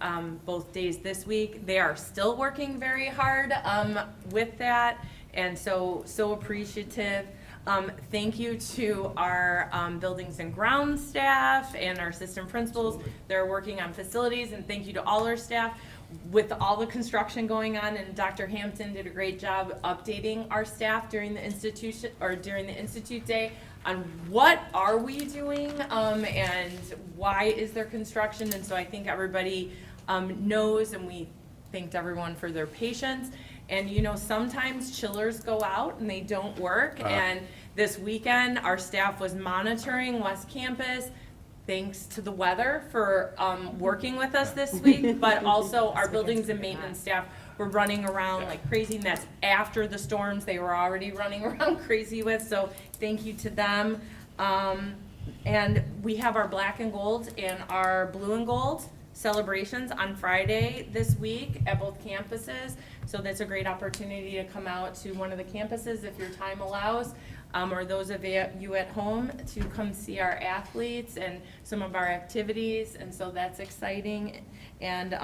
both days this week. They are still working very hard with that, and so appreciative. Thank you to our buildings and grounds staff and our assistant principals. They're working on facilities, and thank you to all our staff. With all the construction going on, and Dr. Hampton did a great job updating our staff during the Institute Day on what are we doing and why is there construction, and so I think everybody knows, and we thanked everyone for their patience. And sometimes chillers go out and they don't work, and this weekend our staff was monitoring West Campus. Thanks to the weather for working with us this week, but also our buildings and maintenance staff were running around like crazy, and that's after the storms they were already running around crazy with, so thank you to them. And we have our black and gold and our blue and gold celebrations on Friday this week at both campuses, so that's a great opportunity to come out to one of the campuses if your time allows. Or those of you at home to come see our athletes and some of our activities, and so that's exciting. And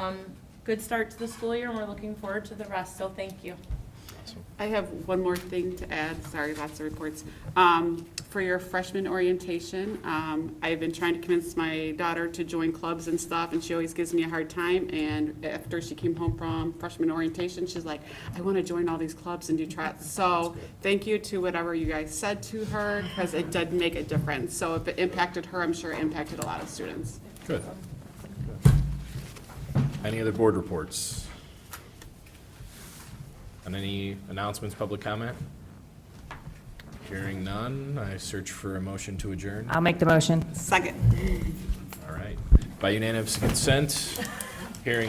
good start to the school year, and we're looking forward to the rest, so thank you. I have one more thing to add. Sorry, lots of reports. For your freshman orientation, I've been trying to convince my daughter to join clubs and stuff, and she always gives me a hard time. And after she came home from freshman orientation, she's like, I want to join all these clubs and do tryouts. So thank you to whatever you guys said to her, because it did make a difference. So if it impacted her, I'm sure it impacted a lot of students. Good. Any other board reports? And any announcements, public comment? Hearing none, I search for a motion to adjourn. I'll make the motion. Second. All right. By unanimous consent, Hearing no